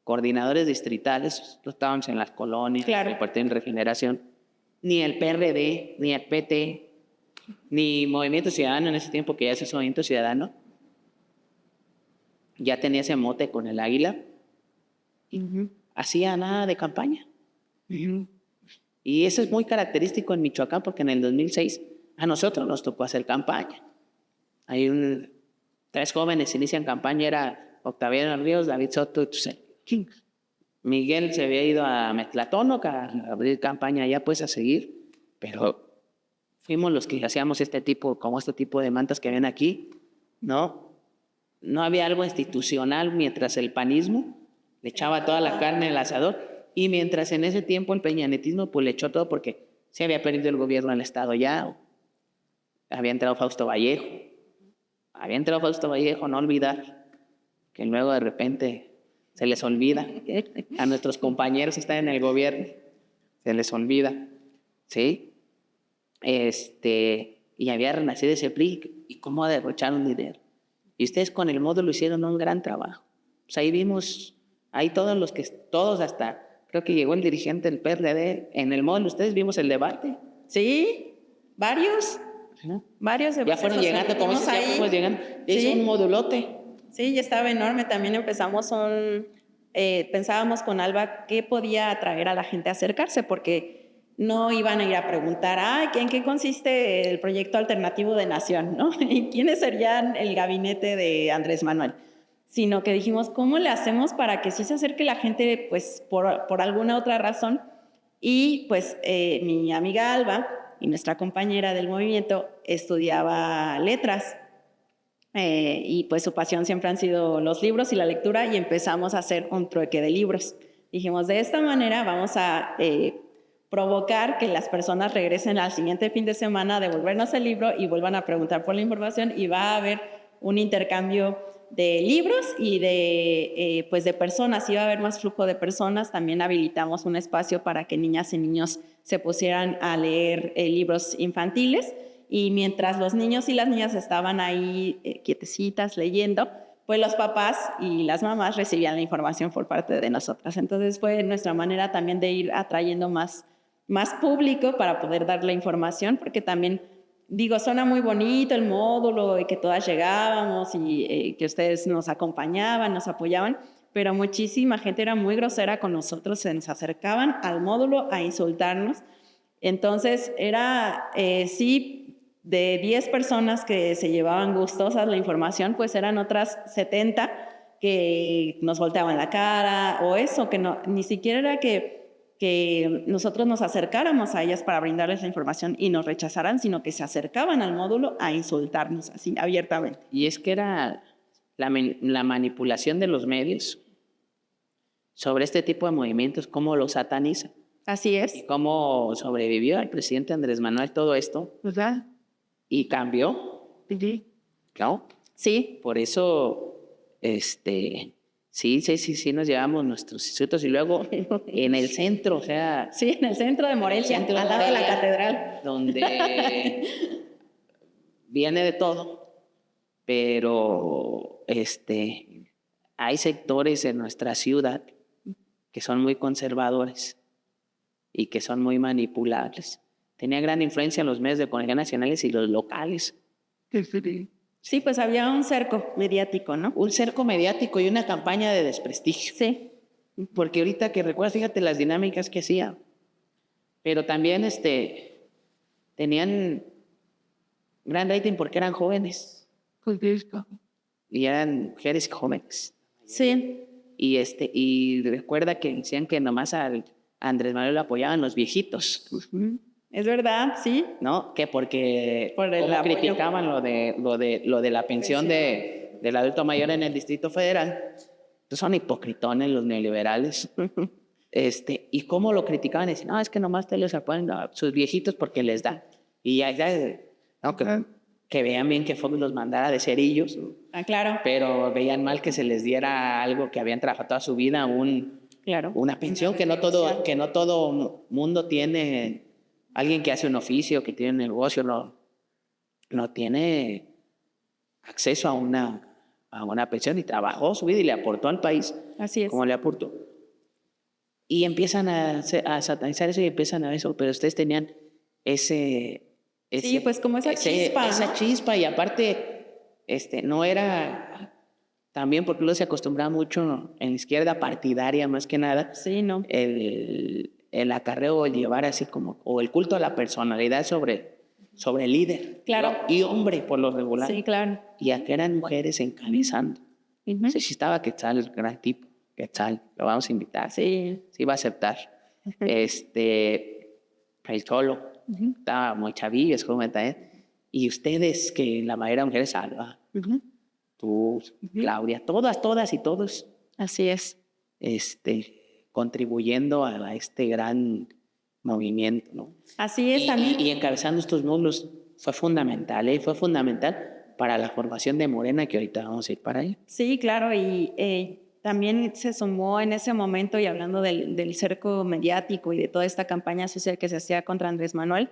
coordinadores distritales, no estábamos en las colonias, Claro. el Partido en Regeneración, ni el PRD, ni el PT, ni Movimiento Ciudadano en ese tiempo, que ya es Movimiento Ciudadano, ya tenía ese mote con el águila, hacía nada de campaña. Y eso es muy característico en Michoacán, porque en el 2006 a nosotros nos tocó hacer campaña. Hay 3 jóvenes que inician campaña, era Octaviano Ríos, David Soto y Tucel. Miguel se había ido a Metlatónoc a abrir campaña allá, pues a seguir, pero fuimos los que hacíamos este tipo de mantas que ven aquí, ¿no? No había algo institucional, mientras el panismo le echaba toda la carne al asador, y mientras en ese tiempo el peñanetismo pues le echó todo porque se había perdido el gobierno del Estado ya, había entrado Fausto Vallejo, no olvidar que luego de repente se les olvida a nuestros compañeros que están en el gobierno, se les olvida, ¿sí? Y había renacido ese PRI, y cómo derrocharon dinero. Y ustedes con el módulo hicieron un gran trabajo. Pues ahí vimos, ahí todos hasta, creo que llegó el dirigente del PRD, en el módulo ustedes vimos el debate. Sí, varios. ¿No? Varios Ya fueron llegando, como dices, ya fuimos llegando. Es un modulote. Sí, ya estaba enorme. También empezamos pensábamos con Alba qué podía atraer a la gente a acercarse, porque no iban a ir a preguntar, ¿en qué consiste el proyecto alternativo de Nación? ¿No? ¿Y quiénes serían el gabinete de Andrés Manuel? Sino que dijimos, ¿cómo le hacemos para que sí se acerque la gente, pues, por alguna otra razón? Y, pues, mi amiga Alba y nuestra compañera del movimiento estudiaba letras, y pues su pasión siempre han sido los libros y la lectura, y empezamos a hacer un trueque de libros. Dijimos, de esta manera vamos a provocar que las personas regresen al siguiente fin de semana a devolvernos el libro y vuelvan a preguntar por la información, y va a haber un intercambio de libros y pues de personas, iba a haber más flujo de personas. También habilitamos un espacio para que niñas y niños se pusieran a leer libros infantiles, y mientras los niños y las niñas estaban ahí quietecitas leyendo, pues los papás y las mamás recibían la información por parte de nosotras. Entonces fue nuestra manera también de ir atrayendo más público para poder dar la información, porque también, digo, suena muy bonito el módulo y que todas llegábamos y que ustedes nos acompañaban, nos apoyaban, pero muchísima gente era muy grosera con nosotros, se nos acercaban al módulo a insultarnos. Entonces era, sí, de 10 personas que se llevaban gustosas la información, pues eran otras 70 que nos volteaban la cara, o eso, que no, ni siquiera era que nosotros nos acercáramos a ellas para brindarles la información y nos rechazaran, sino que se acercaban al módulo a insultarnos así abiertamente. Y es que era la manipulación de los medios sobre este tipo de movimientos, cómo lo sataniza. Así es. Y cómo sobrevivió el presidente Andrés Manuel todo esto. ¿Verdad? Y cambió. Sí. Claro. Sí. Por eso, sí, nos llevamos nuestros institutos, y luego en el centro, o sea... Sí, en el centro de Morelia, al lado de la catedral. Donde viene de todo, pero hay sectores en nuestra ciudad que son muy conservadores y que son muy manipulables. Tenía gran influencia en los medios de comunicación nacionales y los locales. Sí, pues había un cerco mediático, ¿no? Un cerco mediático y una campaña de desprestigio. Sí. Porque ahorita que recuerdas, fíjate las dinámicas que hacía. Pero también tenían gran rating porque eran jóvenes. Y eran mujeres jóvenes. Sí. Y recuerda que decían que nomás a Andrés Manuel lo apoyaban los viejitos. Es verdad, sí. ¿No? Que porque criticaban lo de la pensión del adulto mayor en el Distrito Federal. Entonces son hipocritones los neoliberales. Y cómo lo criticaban, decían, no, es que nomás te les apoyan a sus viejitos porque les da. Y ya no, que veían bien que Fox los mandara de cerillos, Ah, claro. pero veían mal que se les diera algo que habían trabajado toda su vida, Claro. una pensión, que no todo mundo tiene, alguien que hace un oficio, que tiene un negocio, no tiene acceso a una pensión, y trabajó su vida y le aportó al país Así es. como le aportó. Y empiezan a satanizar eso y empiezan a eso, pero ustedes tenían sí, pues como esa chispa, esa ¿no? chispa, y aparte no era también, porque luego se acostumbraba mucho en la izquierda partidaria más que nada, Sí, no. el acarreo, el llevar así como, o el culto a la personalidad sobre el líder. Claro. Y hombre, por lo regular. Sí, claro. Y acá eran mujeres encabezando. No sé si estaba Quetzal, el gran tipo, Quetzal, lo vamos a invitar. Sí. Sí va a aceptar. El Cholo, estaba muy chavillo, es joven también. Y ustedes, que la mayoría de mujeres, Alba, tú, Claudia, todas y todos, Así es. contribuyendo a este gran movimiento, ¿no? Así es también. Y encabezando estos módulos fue fundamental, fue fundamental para la formación de Morena, que ahorita vamos a ir para allá. Sí, claro, y también se sumó en ese momento, y hablando del cerco mediático y de toda esta campaña social que se hacía contra Andrés Manuel,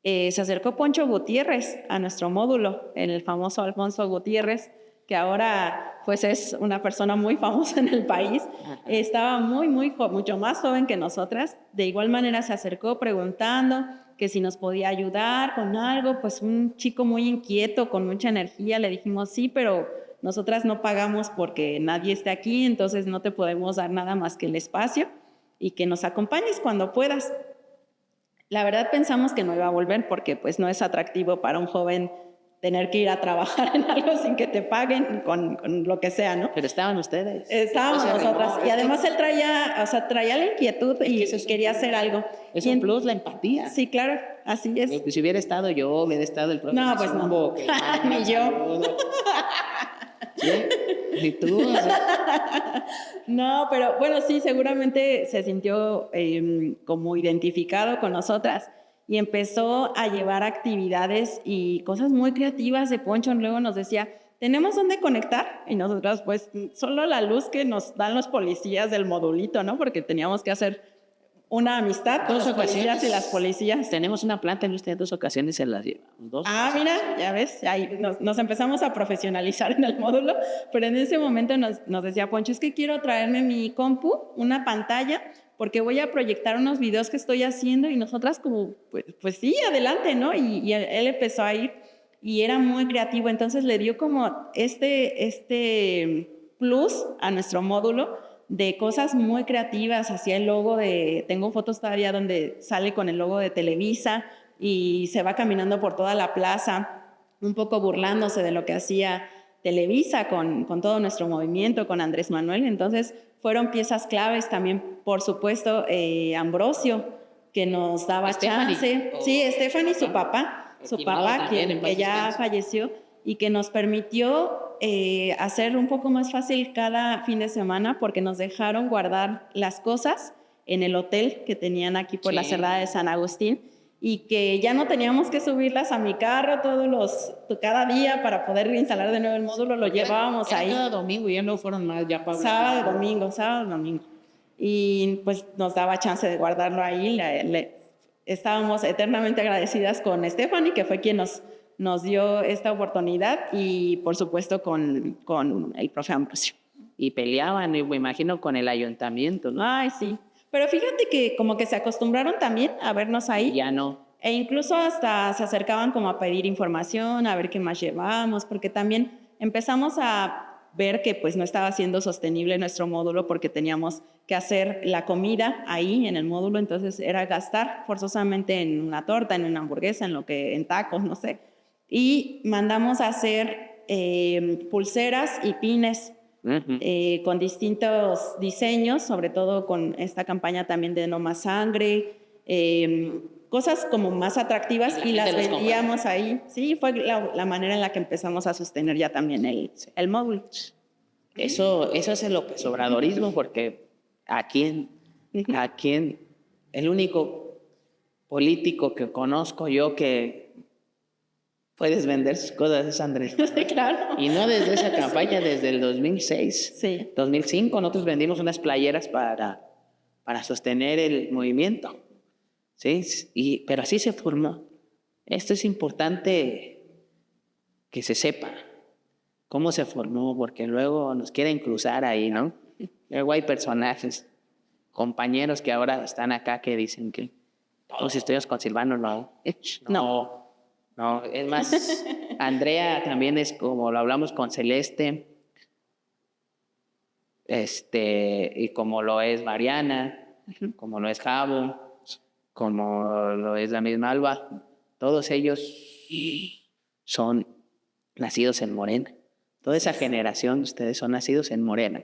se acercó Poncho Gutiérrez a nuestro módulo, el famoso Alfonso Gutiérrez, que ahora pues es una persona muy famosa en el país. Estaba mucho más joven que nosotras. De igual manera se acercó preguntando que si nos podía ayudar con algo, pues un chico muy inquieto, con mucha energía. Le dijimos sí, pero nosotras no pagamos porque nadie esté aquí, entonces no te podemos dar nada más que el espacio y que nos acompañes cuando puedas. La verdad pensamos que no iba a volver porque pues no es atractivo para un joven tener que ir a trabajar en algo sin que te paguen con lo que sea, ¿no? Pero estaban ustedes. Estábamos nosotras. Y además él traía la inquietud y quería hacer algo. Es un plus, la empatía. Sí, claro, así es. Si hubiera estado yo, hubiera estado el propio. No, pues no. Ni yo. ¿Sí? Ni tú. O sea. No, pero bueno, sí, seguramente se sintió como identificado con nosotras y empezó a llevar actividades y cosas muy creativas de Poncho. Luego nos decía, ¿tenemos dónde conectar? Y nosotros, pues, solo la luz que nos dan los policías del modulito, ¿no? Porque teníamos que hacer una amistad con los policías y las policías. Tenemos una planta en usted, 2 ocasiones se las llevamos. 2. Ah, mira, ya ves, ahí nos empezamos a profesionalizar en el módulo, pero en ese momento nos decía Poncho, es que quiero traerme mi compu, una pantalla, porque voy a proyectar unos videos que estoy haciendo, y nosotras como, pues sí, adelante, ¿no? Y él empezó a ir y era muy creativo, entonces le dio como este plus a nuestro módulo de cosas muy creativas. Hacía el logo tengo fotos todavía donde sale con el logo de Televisa y se va caminando por toda la plaza, un poco burlándose de lo que hacía Televisa con todo nuestro movimiento, con Andrés Manuel. Entonces fueron piezas claves también, por supuesto, Ambrosio, que nos daba chance. Sí, Stephanie, su papá, que ya falleció, y que nos permitió hacer un poco más fácil cada fin de semana, porque nos dejaron guardar las cosas en el hotel que tenían aquí por la Cerrada de San Agustín, y que ya no teníamos que subirlas a mi carro cada día para poder instalar de nuevo el módulo, lo llevábamos ahí. Cada domingo, ya no fueron más, ya para sábado, domingo. Y pues nos daba chance de guardarlo ahí. Estábamos eternamente agradecidas con Stephanie, que fue quien nos dio esta oportunidad, y por supuesto con el profe Ambrosio. Y peleaban, me imagino, con el ayuntamiento, ¿no? Ay, sí. Pero fíjate que como que se acostumbraron también a vernos ahí. Ya no. E incluso hasta se acercaban como a pedir información, a ver qué más llevábamos, porque también empezamos a ver que pues no estaba siendo sostenible nuestro módulo, porque teníamos que hacer la comida ahí en el módulo, entonces era gastar forzosamente en una torta, en una hamburguesa, en tacos, no sé. Y mandamos a hacer pulseras y pines con distintos diseños, sobre todo con esta campaña también de No Más Sangre, cosas como más atractivas, y las vendíamos ahí. Sí, fue la manera en la que empezamos a sostener ya también el módulo. Eso es el López Obradorismo, porque aquí el único político que conozco yo que Puedes vender sus cosas, Andrés. Sí, claro. Y no desde esa campaña, desde el 2006. Sí. 2005 nosotros vendimos unas playeras para sostener el movimiento. ¿Sí? Pero así se formó. Esto es importante que se sepa cómo se formó, porque luego nos quieren cruzar ahí, ¿no? Luego hay personajes, compañeros que ahora están acá que dicen que todos estudios con Silvano no, es más, Andrea también es como lo hablamos con Celeste, y como lo es Mariana, como lo es Javo, como lo es la misma Alba, todos ellos son nacidos en Morena. Toda esa generación de ustedes son nacidos en Morena.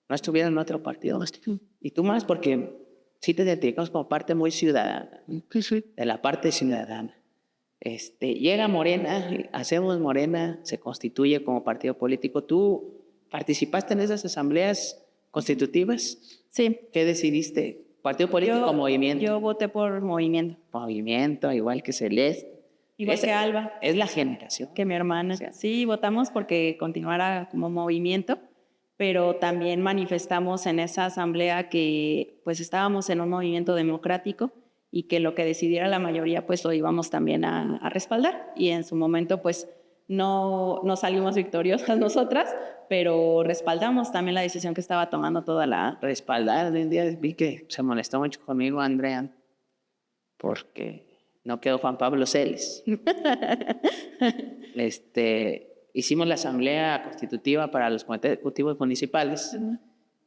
No estuvieron en otro partido. Y tú más, porque sí te identificamos como parte muy ciudadana, de la parte ciudadana. Llega Morena, hacemos Morena, se constituye como partido político. ¿Tú participaste en esas asambleas constitutivas? Sí. ¿Qué decidiste? ¿Partido político o movimiento? Yo voté por movimiento. Movimiento, igual que Celeste. Igual que Alba. Es la generación. Que mi hermana. Sí, votamos porque continuara como movimiento, pero también manifestamos en esa asamblea que pues estábamos en un movimiento democrático y que lo que decidiera la mayoría pues lo íbamos también a respaldar. Y en su momento pues no salimos victoriosas nosotras, pero respaldamos también la decisión que estaba tomando toda la... Respaldar, un día vi que se molestó mucho conmigo Andrea, porque no quedó Juan Pablo Celis. Hicimos la asamblea constitutiva para los comités ejecutivos municipales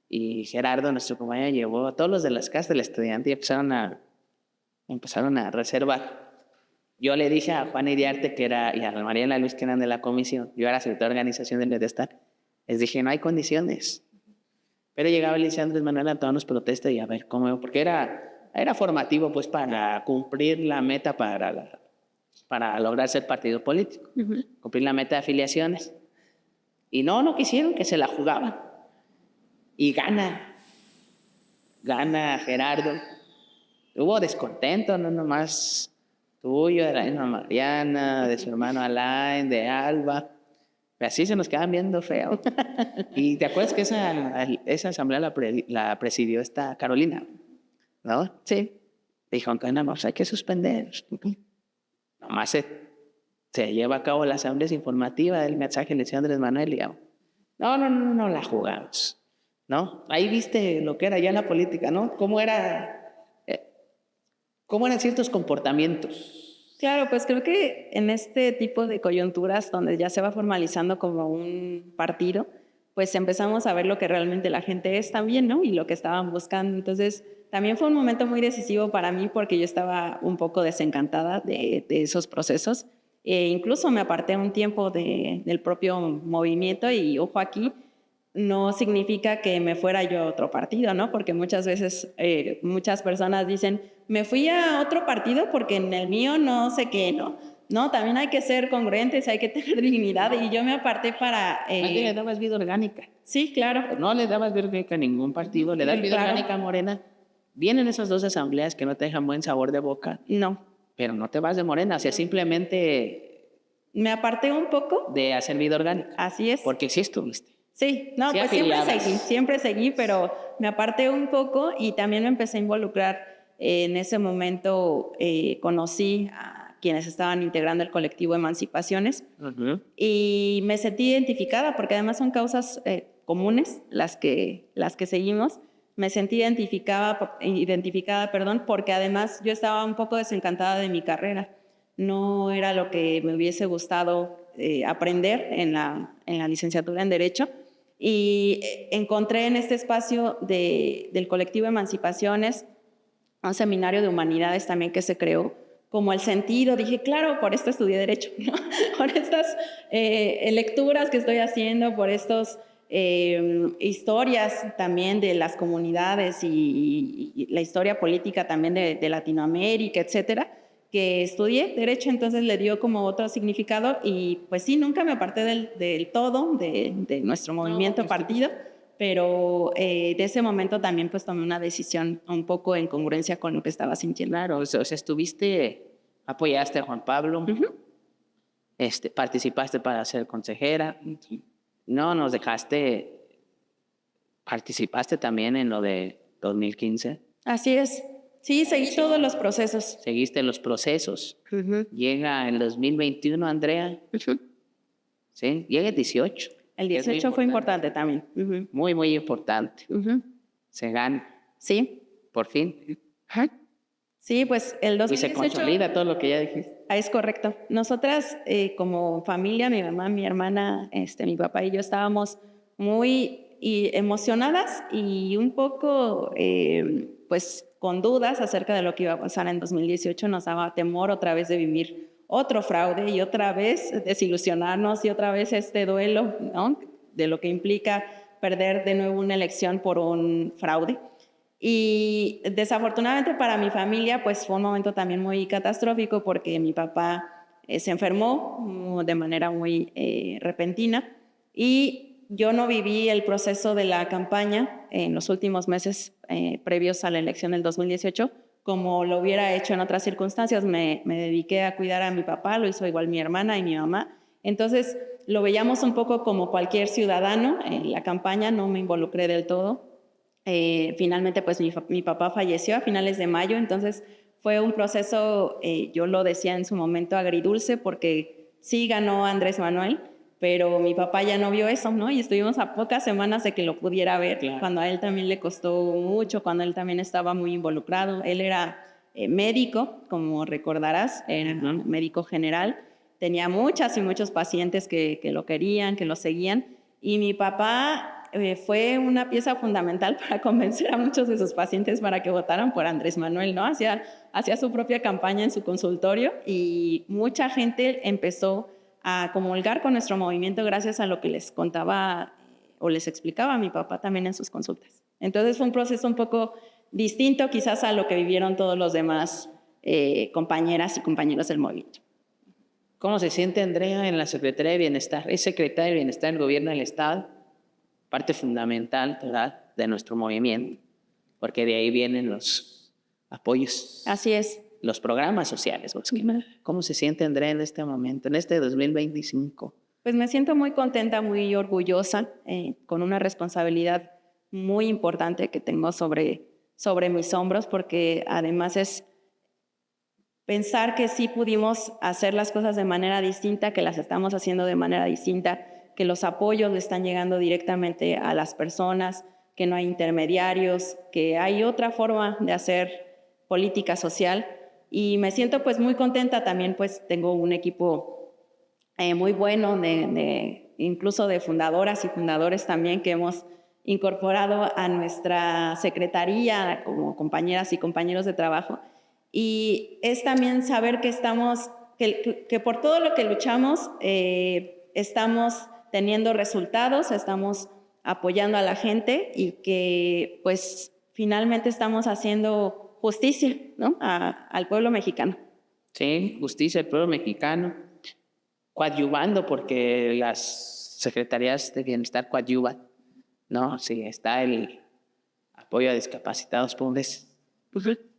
y Gerardo, nuestro compañero, llevó a todos los de las casas del estudiante y empezaron a reservar. Yo le dije a Juan Iriarte, y a Mariela Luis, que eran de la comisión, yo era secretario de organización del Bienestar, les dije, no hay condiciones. Pero llegaba el licenciado Andrés Manuel a tomarnos protesta y a ver cómo, porque era formativo pues para cumplir la meta para lograr ser partido político, cumplir la meta de afiliaciones. Y no quisieron, que se la jugaban. Y gana Gerardo. Hubo descontento, no nomás tuyo, de la misma Mariana, de su hermano Alain, de Alba. Pero así se nos quedan viendo feo. Y te acuerdas que esa asamblea la presidió esta Carolina, ¿no? Sí. Dijo, que no, hay que suspender. Nomás se lleva a cabo la asamblea informativa del mensaje del señor Andrés Manuel y no la jugamos, ¿no? Ahí viste lo que era ya la política, ¿no? Cómo eran ciertos comportamientos. Claro, pues creo que en este tipo de coyunturas donde ya se va formalizando como un partido, pues empezamos a ver lo que realmente la gente es también, ¿no? Y lo que estaban buscando. Entonces, también fue un momento muy decisivo para mí porque yo estaba un poco desencantada de esos procesos. Incluso me aparté un tiempo del propio movimiento y, ojo aquí, no significa que me fuera yo a otro partido, ¿no? Porque muchas veces muchas personas dicen, me fui a otro partido porque en el mío no sé qué, ¿no? No, también hay que ser congruentes, hay que tener dignidad y yo me aparté para... Antes le dabas vida orgánica. Sí, claro. No le dabas vida orgánica a ningún partido, le das vida orgánica a Morena. Vienen esas dos asambleas que no te dejan buen sabor de boca. No. Pero no te vas de Morena, o sea, simplemente... Me aparté un poco. De hacer vida orgánica. Así es. Porque sí estuviste. Sí, no, sí, pues siempre seguí, pero me aparté un poco y también me empecé a involucrar. En ese momento conocí a quienes estaban integrando el colectivo Emancipaciones y me sentí identificada porque además son causas comunes las que seguimos. Me sentí identificada, porque además yo estaba un poco desencantada de mi carrera. No era lo que me hubiese gustado aprender en la licenciatura en Derecho. Y encontré en este espacio del colectivo Emancipaciones un seminario de humanidades también que se creó como el sentido. Dije, claro, por esto estudié Derecho, ¿no? Por estas lecturas que estoy haciendo, por estas historias también de las comunidades y la historia política también de Latinoamérica, etcétera, que estudié Derecho, entonces le dio como otro significado y pues sí, nunca me aparté del todo de nuestro movimiento partido, pero de ese momento también pues tomé una decisión un poco en congruencia con lo que estaba sintiendo. Claro, o sea, apoyaste a Juan Pablo, Participaste para ser consejera. No nos dejaste, participaste también en lo de 2015. Así es. Sí, seguí todos los procesos. Seguiste los procesos. Llega el 2021, Andrea. Sí, llega el 18. El 18 fue importante también. Muy, muy importante. Se gana. Sí. Por fin. Sí, pues el 2018... Y se consolida todo lo que ya dijiste. Es correcto. Nosotras como familia, mi mamá, mi hermana, mi papá y yo estábamos muy emocionadas y un poco pues con dudas acerca de lo que iba a pasar en 2018. Nos daba temor otra vez de vivir otro fraude y otra vez desilusionarnos y otra vez este duelo, ¿no? De lo que implica perder de nuevo una elección por un fraude. Y desafortunadamente para mi familia pues fue un momento también muy catastrófico porque mi papá se enfermó de manera muy repentina y yo no viví el proceso de la campaña en los últimos meses previos a la elección del 2018 como lo hubiera hecho en otras circunstancias. Me dediqué a cuidar a mi papá, lo hizo igual mi hermana y mi mamá. Entonces lo veíamos un poco como cualquier ciudadano. En la campaña no me involucré del todo. Finalmente pues mi papá falleció a finales de mayo, entonces fue un proceso, yo lo decía en su momento, agridulce, porque sí ganó Andrés Manuel, pero mi papá ya no vio eso, ¿no? Y estuvimos a pocas semanas de que lo pudiera ver, claro. Cuando a él también le costó mucho, cuando él también estaba muy involucrado. Él era médico, como recordarás, era médico general, tenía muchas y muchos pacientes que lo querían, que lo seguían, y mi papá fue una pieza fundamental para convencer a muchos de sus pacientes para que votaran por Andrés Manuel, ¿no? Hacía su propia campaña en su consultorio y mucha gente empezó a comulgar con nuestro movimiento gracias a lo que les contaba o les explicaba a mi papá también en sus consultas. Entonces fue un proceso un poco distinto quizás a lo que vivieron todos los demás compañeras y compañeros del movimiento. ¿Cómo se siente Andrea en la Secretaría de Bienestar? Es secretaria de Bienestar del Gobierno del Estado, parte fundamental, ¿verdad?, de nuestro movimiento, porque de ahí vienen los apoyos. Así es. Los programas sociales. ¿Cómo se siente Andrea en este momento, en este 2025? Pues me siento muy contenta, muy orgullosa, con una responsabilidad muy importante que tengo sobre mis hombros, porque además es pensar que sí pudimos hacer las cosas de manera distinta, que las estamos haciendo de manera distinta, que los apoyos le están llegando directamente a las personas, que no hay intermediarios, que hay otra forma de hacer política social. Y me siento pues muy contenta también, pues tengo un equipo muy bueno, incluso de fundadoras y fundadores también que hemos incorporado a nuestra secretaría como compañeras y compañeros de trabajo. Y es también saber que que por todo lo que luchamos estamos teniendo resultados, estamos apoyando a la gente y que pues finalmente estamos haciendo justicia, ¿no?, al pueblo mexicano. Sí, justicia al pueblo mexicano, coadyuvando, porque las secretarías de bienestar coadyuvan, ¿no? Sí, está el apoyo a discapacitados pobres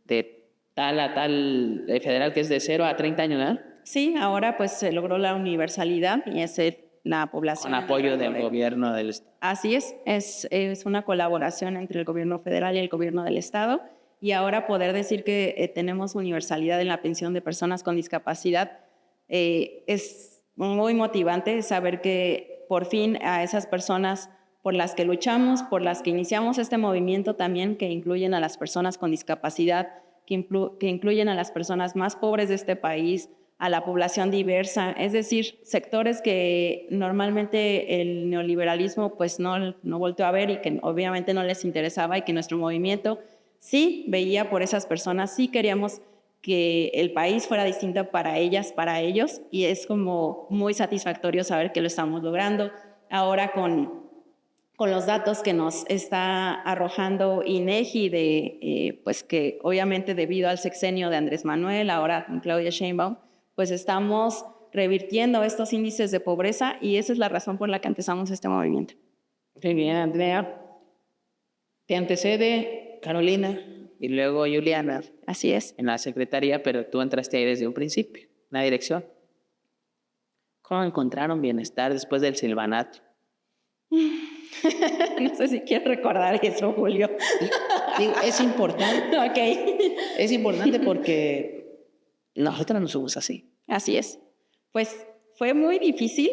de tal a tal federal, que es de 0 a 30 años, ¿verdad? Sí, ahora pues se logró la universalidad y es la población. Con apoyo del gobierno del Estado. Así es una colaboración entre el gobierno federal y el gobierno del Estado. Y ahora poder decir que tenemos universalidad en la pensión de personas con discapacidad es muy motivante saber que por fin a esas personas por las que luchamos, por las que iniciamos este movimiento también, que incluyen a las personas con discapacidad, que incluyen a las personas más pobres de este país, a la población diversa, es decir, sectores que normalmente el neoliberalismo pues no volteó a ver y que obviamente no les interesaba, y que nuestro movimiento sí veía por esas personas, sí queríamos que el país fuera distinto para ellas, para ellos, y es como muy satisfactorio saber que lo estamos logrando. Ahora con los datos que nos está arrojando INEGI, pues que obviamente debido al sexenio de Andrés Manuel, ahora con Claudia Sheinbaum, pues estamos revirtiendo estos índices de pobreza, y esa es la razón por la que empezamos este movimiento. Muy bien, Andrea. Te antecede Carolina y luego Juliana. Así es. En la secretaría, pero tú entraste ahí desde un principio, en la dirección. ¿Cómo encontraron bienestar después del silbanato? No sé si quieres recordar eso, Julio. Digo, es importante. Ok. Es importante porque nosotros no somos así. Así es. Pues fue muy difícil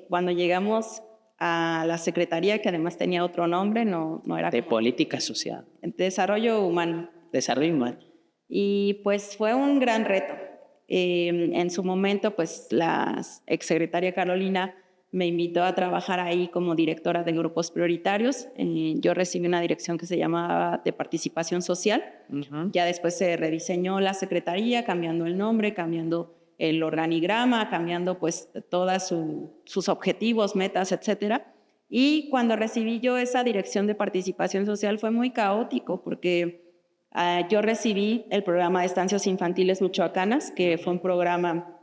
cuando llegamos a la secretaría, que además tenía otro nombre, no era De como política social, Desarrollo Humano. desarrollo humano. Y pues fue un gran reto. En su momento, pues la exsecretaria Carolina me invitó a trabajar ahí como directora de grupos prioritarios. Yo recibí una dirección que se llamaba de participación social. Uh-huh. Ya después se rediseñó la secretaría, cambiando el nombre, cambiando el organigrama, cambiando pues todos sus objetivos, metas, etcétera. Y cuando recibí yo esa dirección de participación social fue muy caótico porque yo recibí el programa de estancias infantiles michoacanas, que fue un programa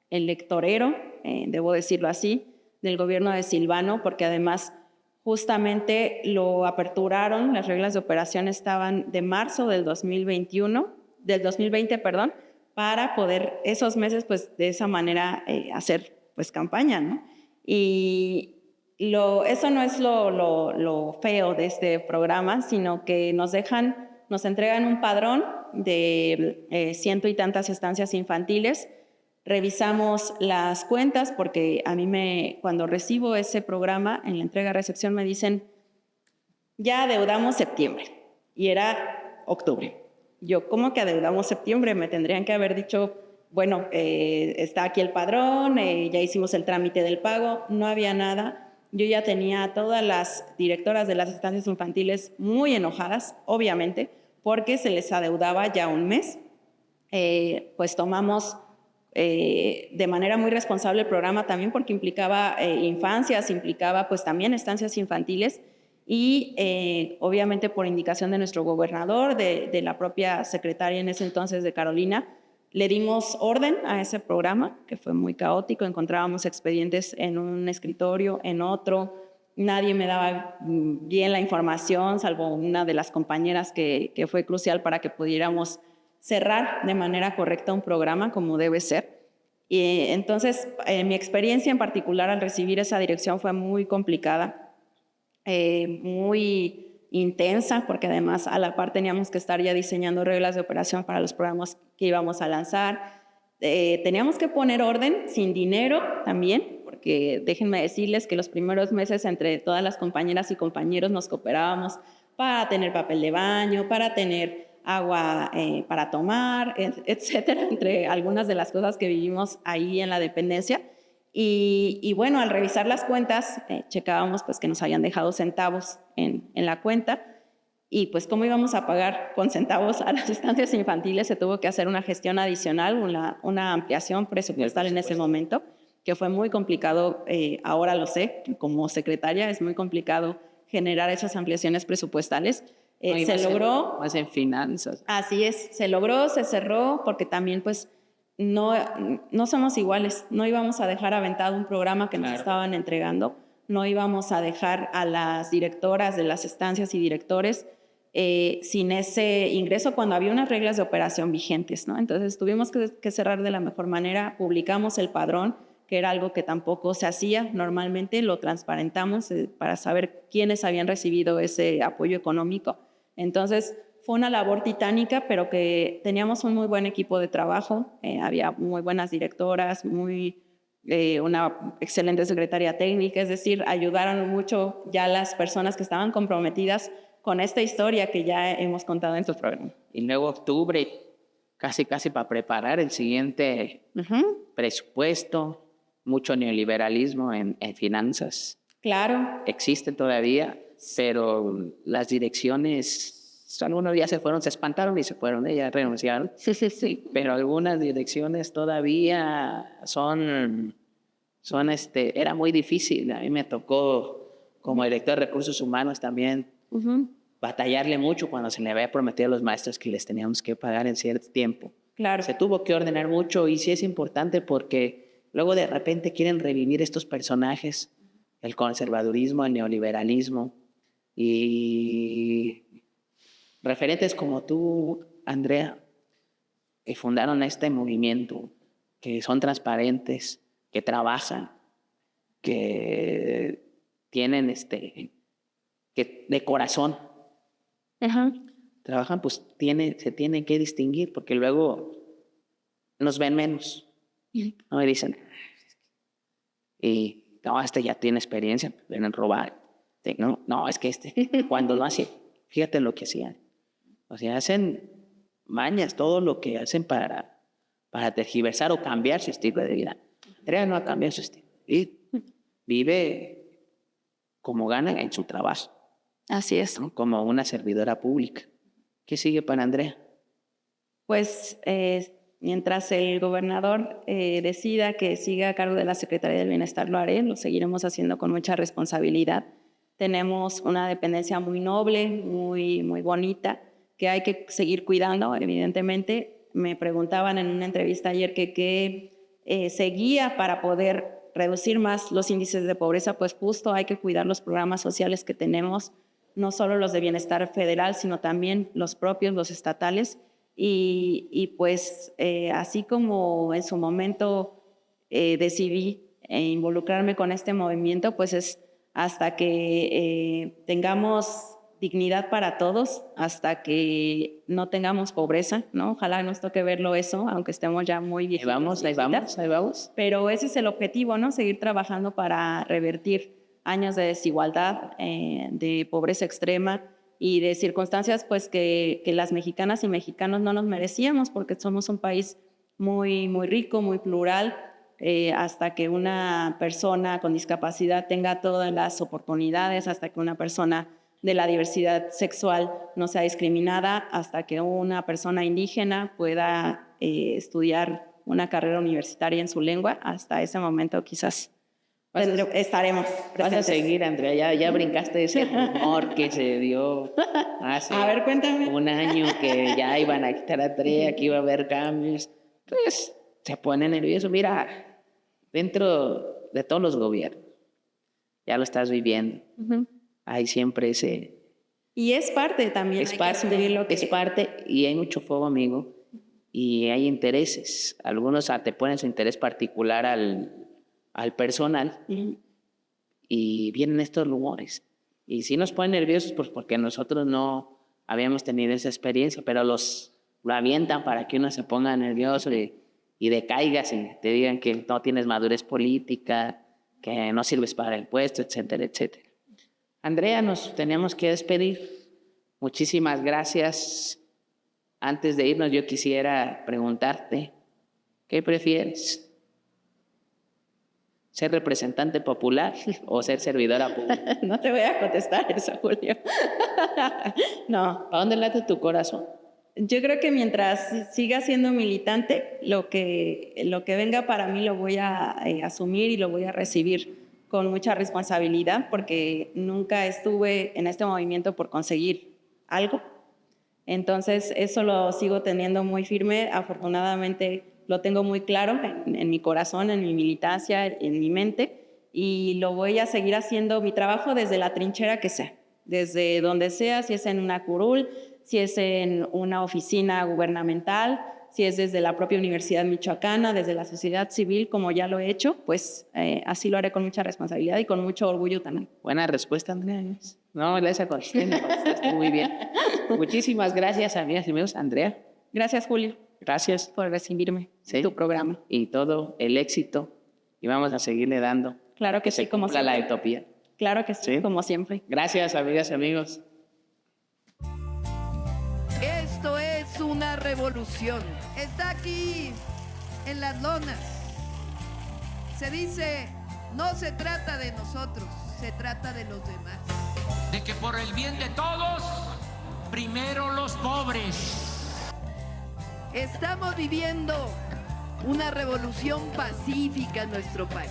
electorero, debo decirlo así, del gobierno de Silvano, porque además justamente lo aperturaron, las reglas de operación estaban de marzo del 2020, para poder esos meses, pues de esa manera hacer pues campaña, ¿no? Y eso no es lo feo de este programa, sino que nos entregan un padrón de 100 y tantas estancias infantiles. Revisamos las cuentas porque a mí cuando recibo ese programa, en la entrega-recepción me dicen, ya adeudamos septiembre, y era octubre. Yo, ¿cómo que adeudamos septiembre? Me tendrían que haber dicho, bueno, está aquí el padrón, ya hicimos el trámite del pago, no había nada. Yo ya tenía a todas las directoras de las estancias infantiles muy enojadas, obviamente, porque se les adeudaba ya un mes. Pues tomamos de manera muy responsable el programa también porque implicaba infancias, implicaba pues también estancias infantiles y obviamente por indicación de nuestro gobernador, de la propia secretaria en ese entonces de Carolina, le dimos orden a ese programa que fue muy caótico. Encontrábamos expedientes en un escritorio, en otro, nadie me daba bien la información, salvo una de las compañeras que fue crucial para que pudiéramos cerrar de manera correcta un programa como debe ser. Y entonces, mi experiencia en particular al recibir esa dirección fue muy complicada, muy intensa, porque además a la par teníamos que estar ya diseñando reglas de operación para los programas que íbamos a lanzar. Teníamos que poner orden sin dinero también, porque déjenme decirles que los primeros meses entre todas las compañeras y compañeros nos cooperábamos para tener papel de baño, para tener agua para tomar, etcétera, entre algunas de las cosas que vivimos ahí en la dependencia. Y bueno, al revisar las cuentas, checábamos pues que nos habían dejado centavos en la cuenta, y pues cómo íbamos a pagar con centavos a las estancias infantiles. Se tuvo que hacer una gestión adicional, una ampliación presupuestal en ese momento, que fue muy complicado. Ahora lo sé, como secretaria es muy complicado generar esas ampliaciones presupuestales. Se logró. Más en finanzas. Así es, se logró, se cerró, porque también pues no somos iguales. No íbamos a dejar aventado un programa que nos estaban entregando, no íbamos a dejar a las directoras de las estancias y directores sin ese ingreso cuando había unas reglas de operación vigentes, ¿no? Entonces tuvimos que cerrar de la mejor manera. Publicamos el padrón, que era algo que tampoco se hacía normalmente, lo transparentamos para saber quiénes habían recibido ese apoyo económico. Entonces fue una labor titánica, pero que teníamos un muy buen equipo de trabajo, había muy buenas directoras, una excelente secretaria técnica, es decir, ayudaron mucho ya las personas que estaban comprometidas con esta historia que ya hemos contado en tu programa. Y luego octubre, casi para preparar el siguiente presupuesto, mucho neoliberalismo en finanzas. Claro. Existe todavía, pero las direcciones, algunos ya se espantaron y se fueron, ya renunciaron. Sí. Pero algunas direcciones todavía era muy difícil. A mí me tocó, como director de recursos humanos también, batallarle mucho cuando se le había prometido a los maestros que les teníamos que pagar en cierto tiempo. Claro. Se tuvo que ordenar mucho, y sí es importante porque luego de repente quieren revivir estos personajes, el conservadurismo, el neoliberalismo, y referentes como tú, Andrea, que fundaron este movimiento, que son transparentes, que trabajan, que tienen que de corazón trabajan, pues se tienen que distinguir, porque luego nos ven menos, ¿no? Y dicen, y no, ya tiene experiencia, vienen a robar. No, es que cuando lo hace, fíjate lo que hacían. O sea, hacen mañas, todo lo que hacen para tergiversar o cambiar su estilo de vida. Andrea no ha cambiado su estilo. Y vive como gana en su trabajo. Así es. ¿No? Como una servidora pública. ¿Qué sigue para Andrea? Pues mientras el gobernador decida que siga a cargo de la Secretaría del Bienestar, lo haré, lo seguiremos haciendo con mucha responsabilidad. Tenemos una dependencia muy noble, muy, muy bonita, que hay que seguir cuidando, evidentemente. Me preguntaban en una entrevista ayer que qué seguía para poder reducir más los índices de pobreza. Pues justo hay que cuidar los programas sociales que tenemos, no solo los de bienestar federal, sino también los propios, los estatales. Y pues así como en su momento decidí involucrarme con este movimiento, pues es hasta que tengamos dignidad para todos, hasta que no tengamos pobreza, ¿no? Ojalá nos toque verlo eso, aunque estemos ya muy viejitos. Ahí vamos. Pero ese es el objetivo, ¿no? Seguir trabajando para revertir años de desigualdad, de pobreza extrema y de circunstancias pues que las mexicanas y mexicanos no nos merecíamos, porque somos un país muy, muy rico, muy plural. Hasta que una persona con discapacidad tenga todas las oportunidades, hasta que una persona de la diversidad sexual no sea discriminada, hasta que una persona indígena pueda estudiar una carrera universitaria en su lengua, hasta ese momento quizás estaremos presentes. Vas a seguir, Andrea, ya brincaste ese rumor que se dio hace a ver, cuéntame. un año que ya iban a quitar a Andrea, que iba a haber cambios. Pues se pone nervioso. Mira, dentro de todos los gobiernos, ya lo estás viviendo. Hay siempre ese... Y es parte también. Es parte y hay mucho fuego, amigo. Y hay intereses. Algunos te ponen su interés particular al personal. Y vienen estos rumores. Y sí nos ponen nerviosos pues porque nosotros no habíamos tenido esa experiencia, pero lo avientan para que uno se ponga nervioso y decaigas y te digan que no tienes madurez política, que no sirves para el puesto, etcétera, etcétera. Andrea, nos tenemos que despedir. Muchísimas gracias. Antes de irnos, yo quisiera preguntarte, ¿qué prefieres? ¿Ser representante popular o ser servidora pública? No te voy a contestar eso, Julio. No. ¿A dónde late tu corazón? Yo creo que mientras siga siendo militante, lo que venga para mí lo voy a asumir y lo voy a recibir con mucha responsabilidad, porque nunca estuve en este movimiento por conseguir algo. Entonces, eso lo sigo teniendo muy firme. Afortunadamente, lo tengo muy claro en mi corazón, en mi militancia, en mi mente, y lo voy a seguir haciendo mi trabajo desde la trinchera que sea, desde donde sea, si es en una curul, si es en una oficina gubernamental, si es desde la propia Universidad Michoacana, desde la sociedad civil, como ya lo he hecho, pues así lo haré con mucha responsabilidad y con mucho orgullo también. Buena respuesta, Andrea. No, esa contestaste muy bien. Muchísimas gracias, amigas y amigos. Andrea. Gracias, Julio. Gracias. Por recibirme en tu programa. Y todo el éxito. Y vamos a seguirle dando. Claro que sí, como siempre. La utopía. Claro que sí, como siempre. Gracias, amigas y amigos. Esto es una revolución. Está aquí en las lonas. Se dice, no se trata de nosotros, se trata de los demás. De que por el bien de todos, primero los pobres. Estamos viviendo una revolución pacífica en nuestro país.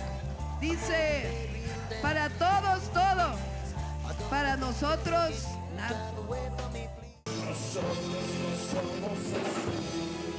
Dice, para todos, todo. Para nosotros, nada. Nosotros no somos así.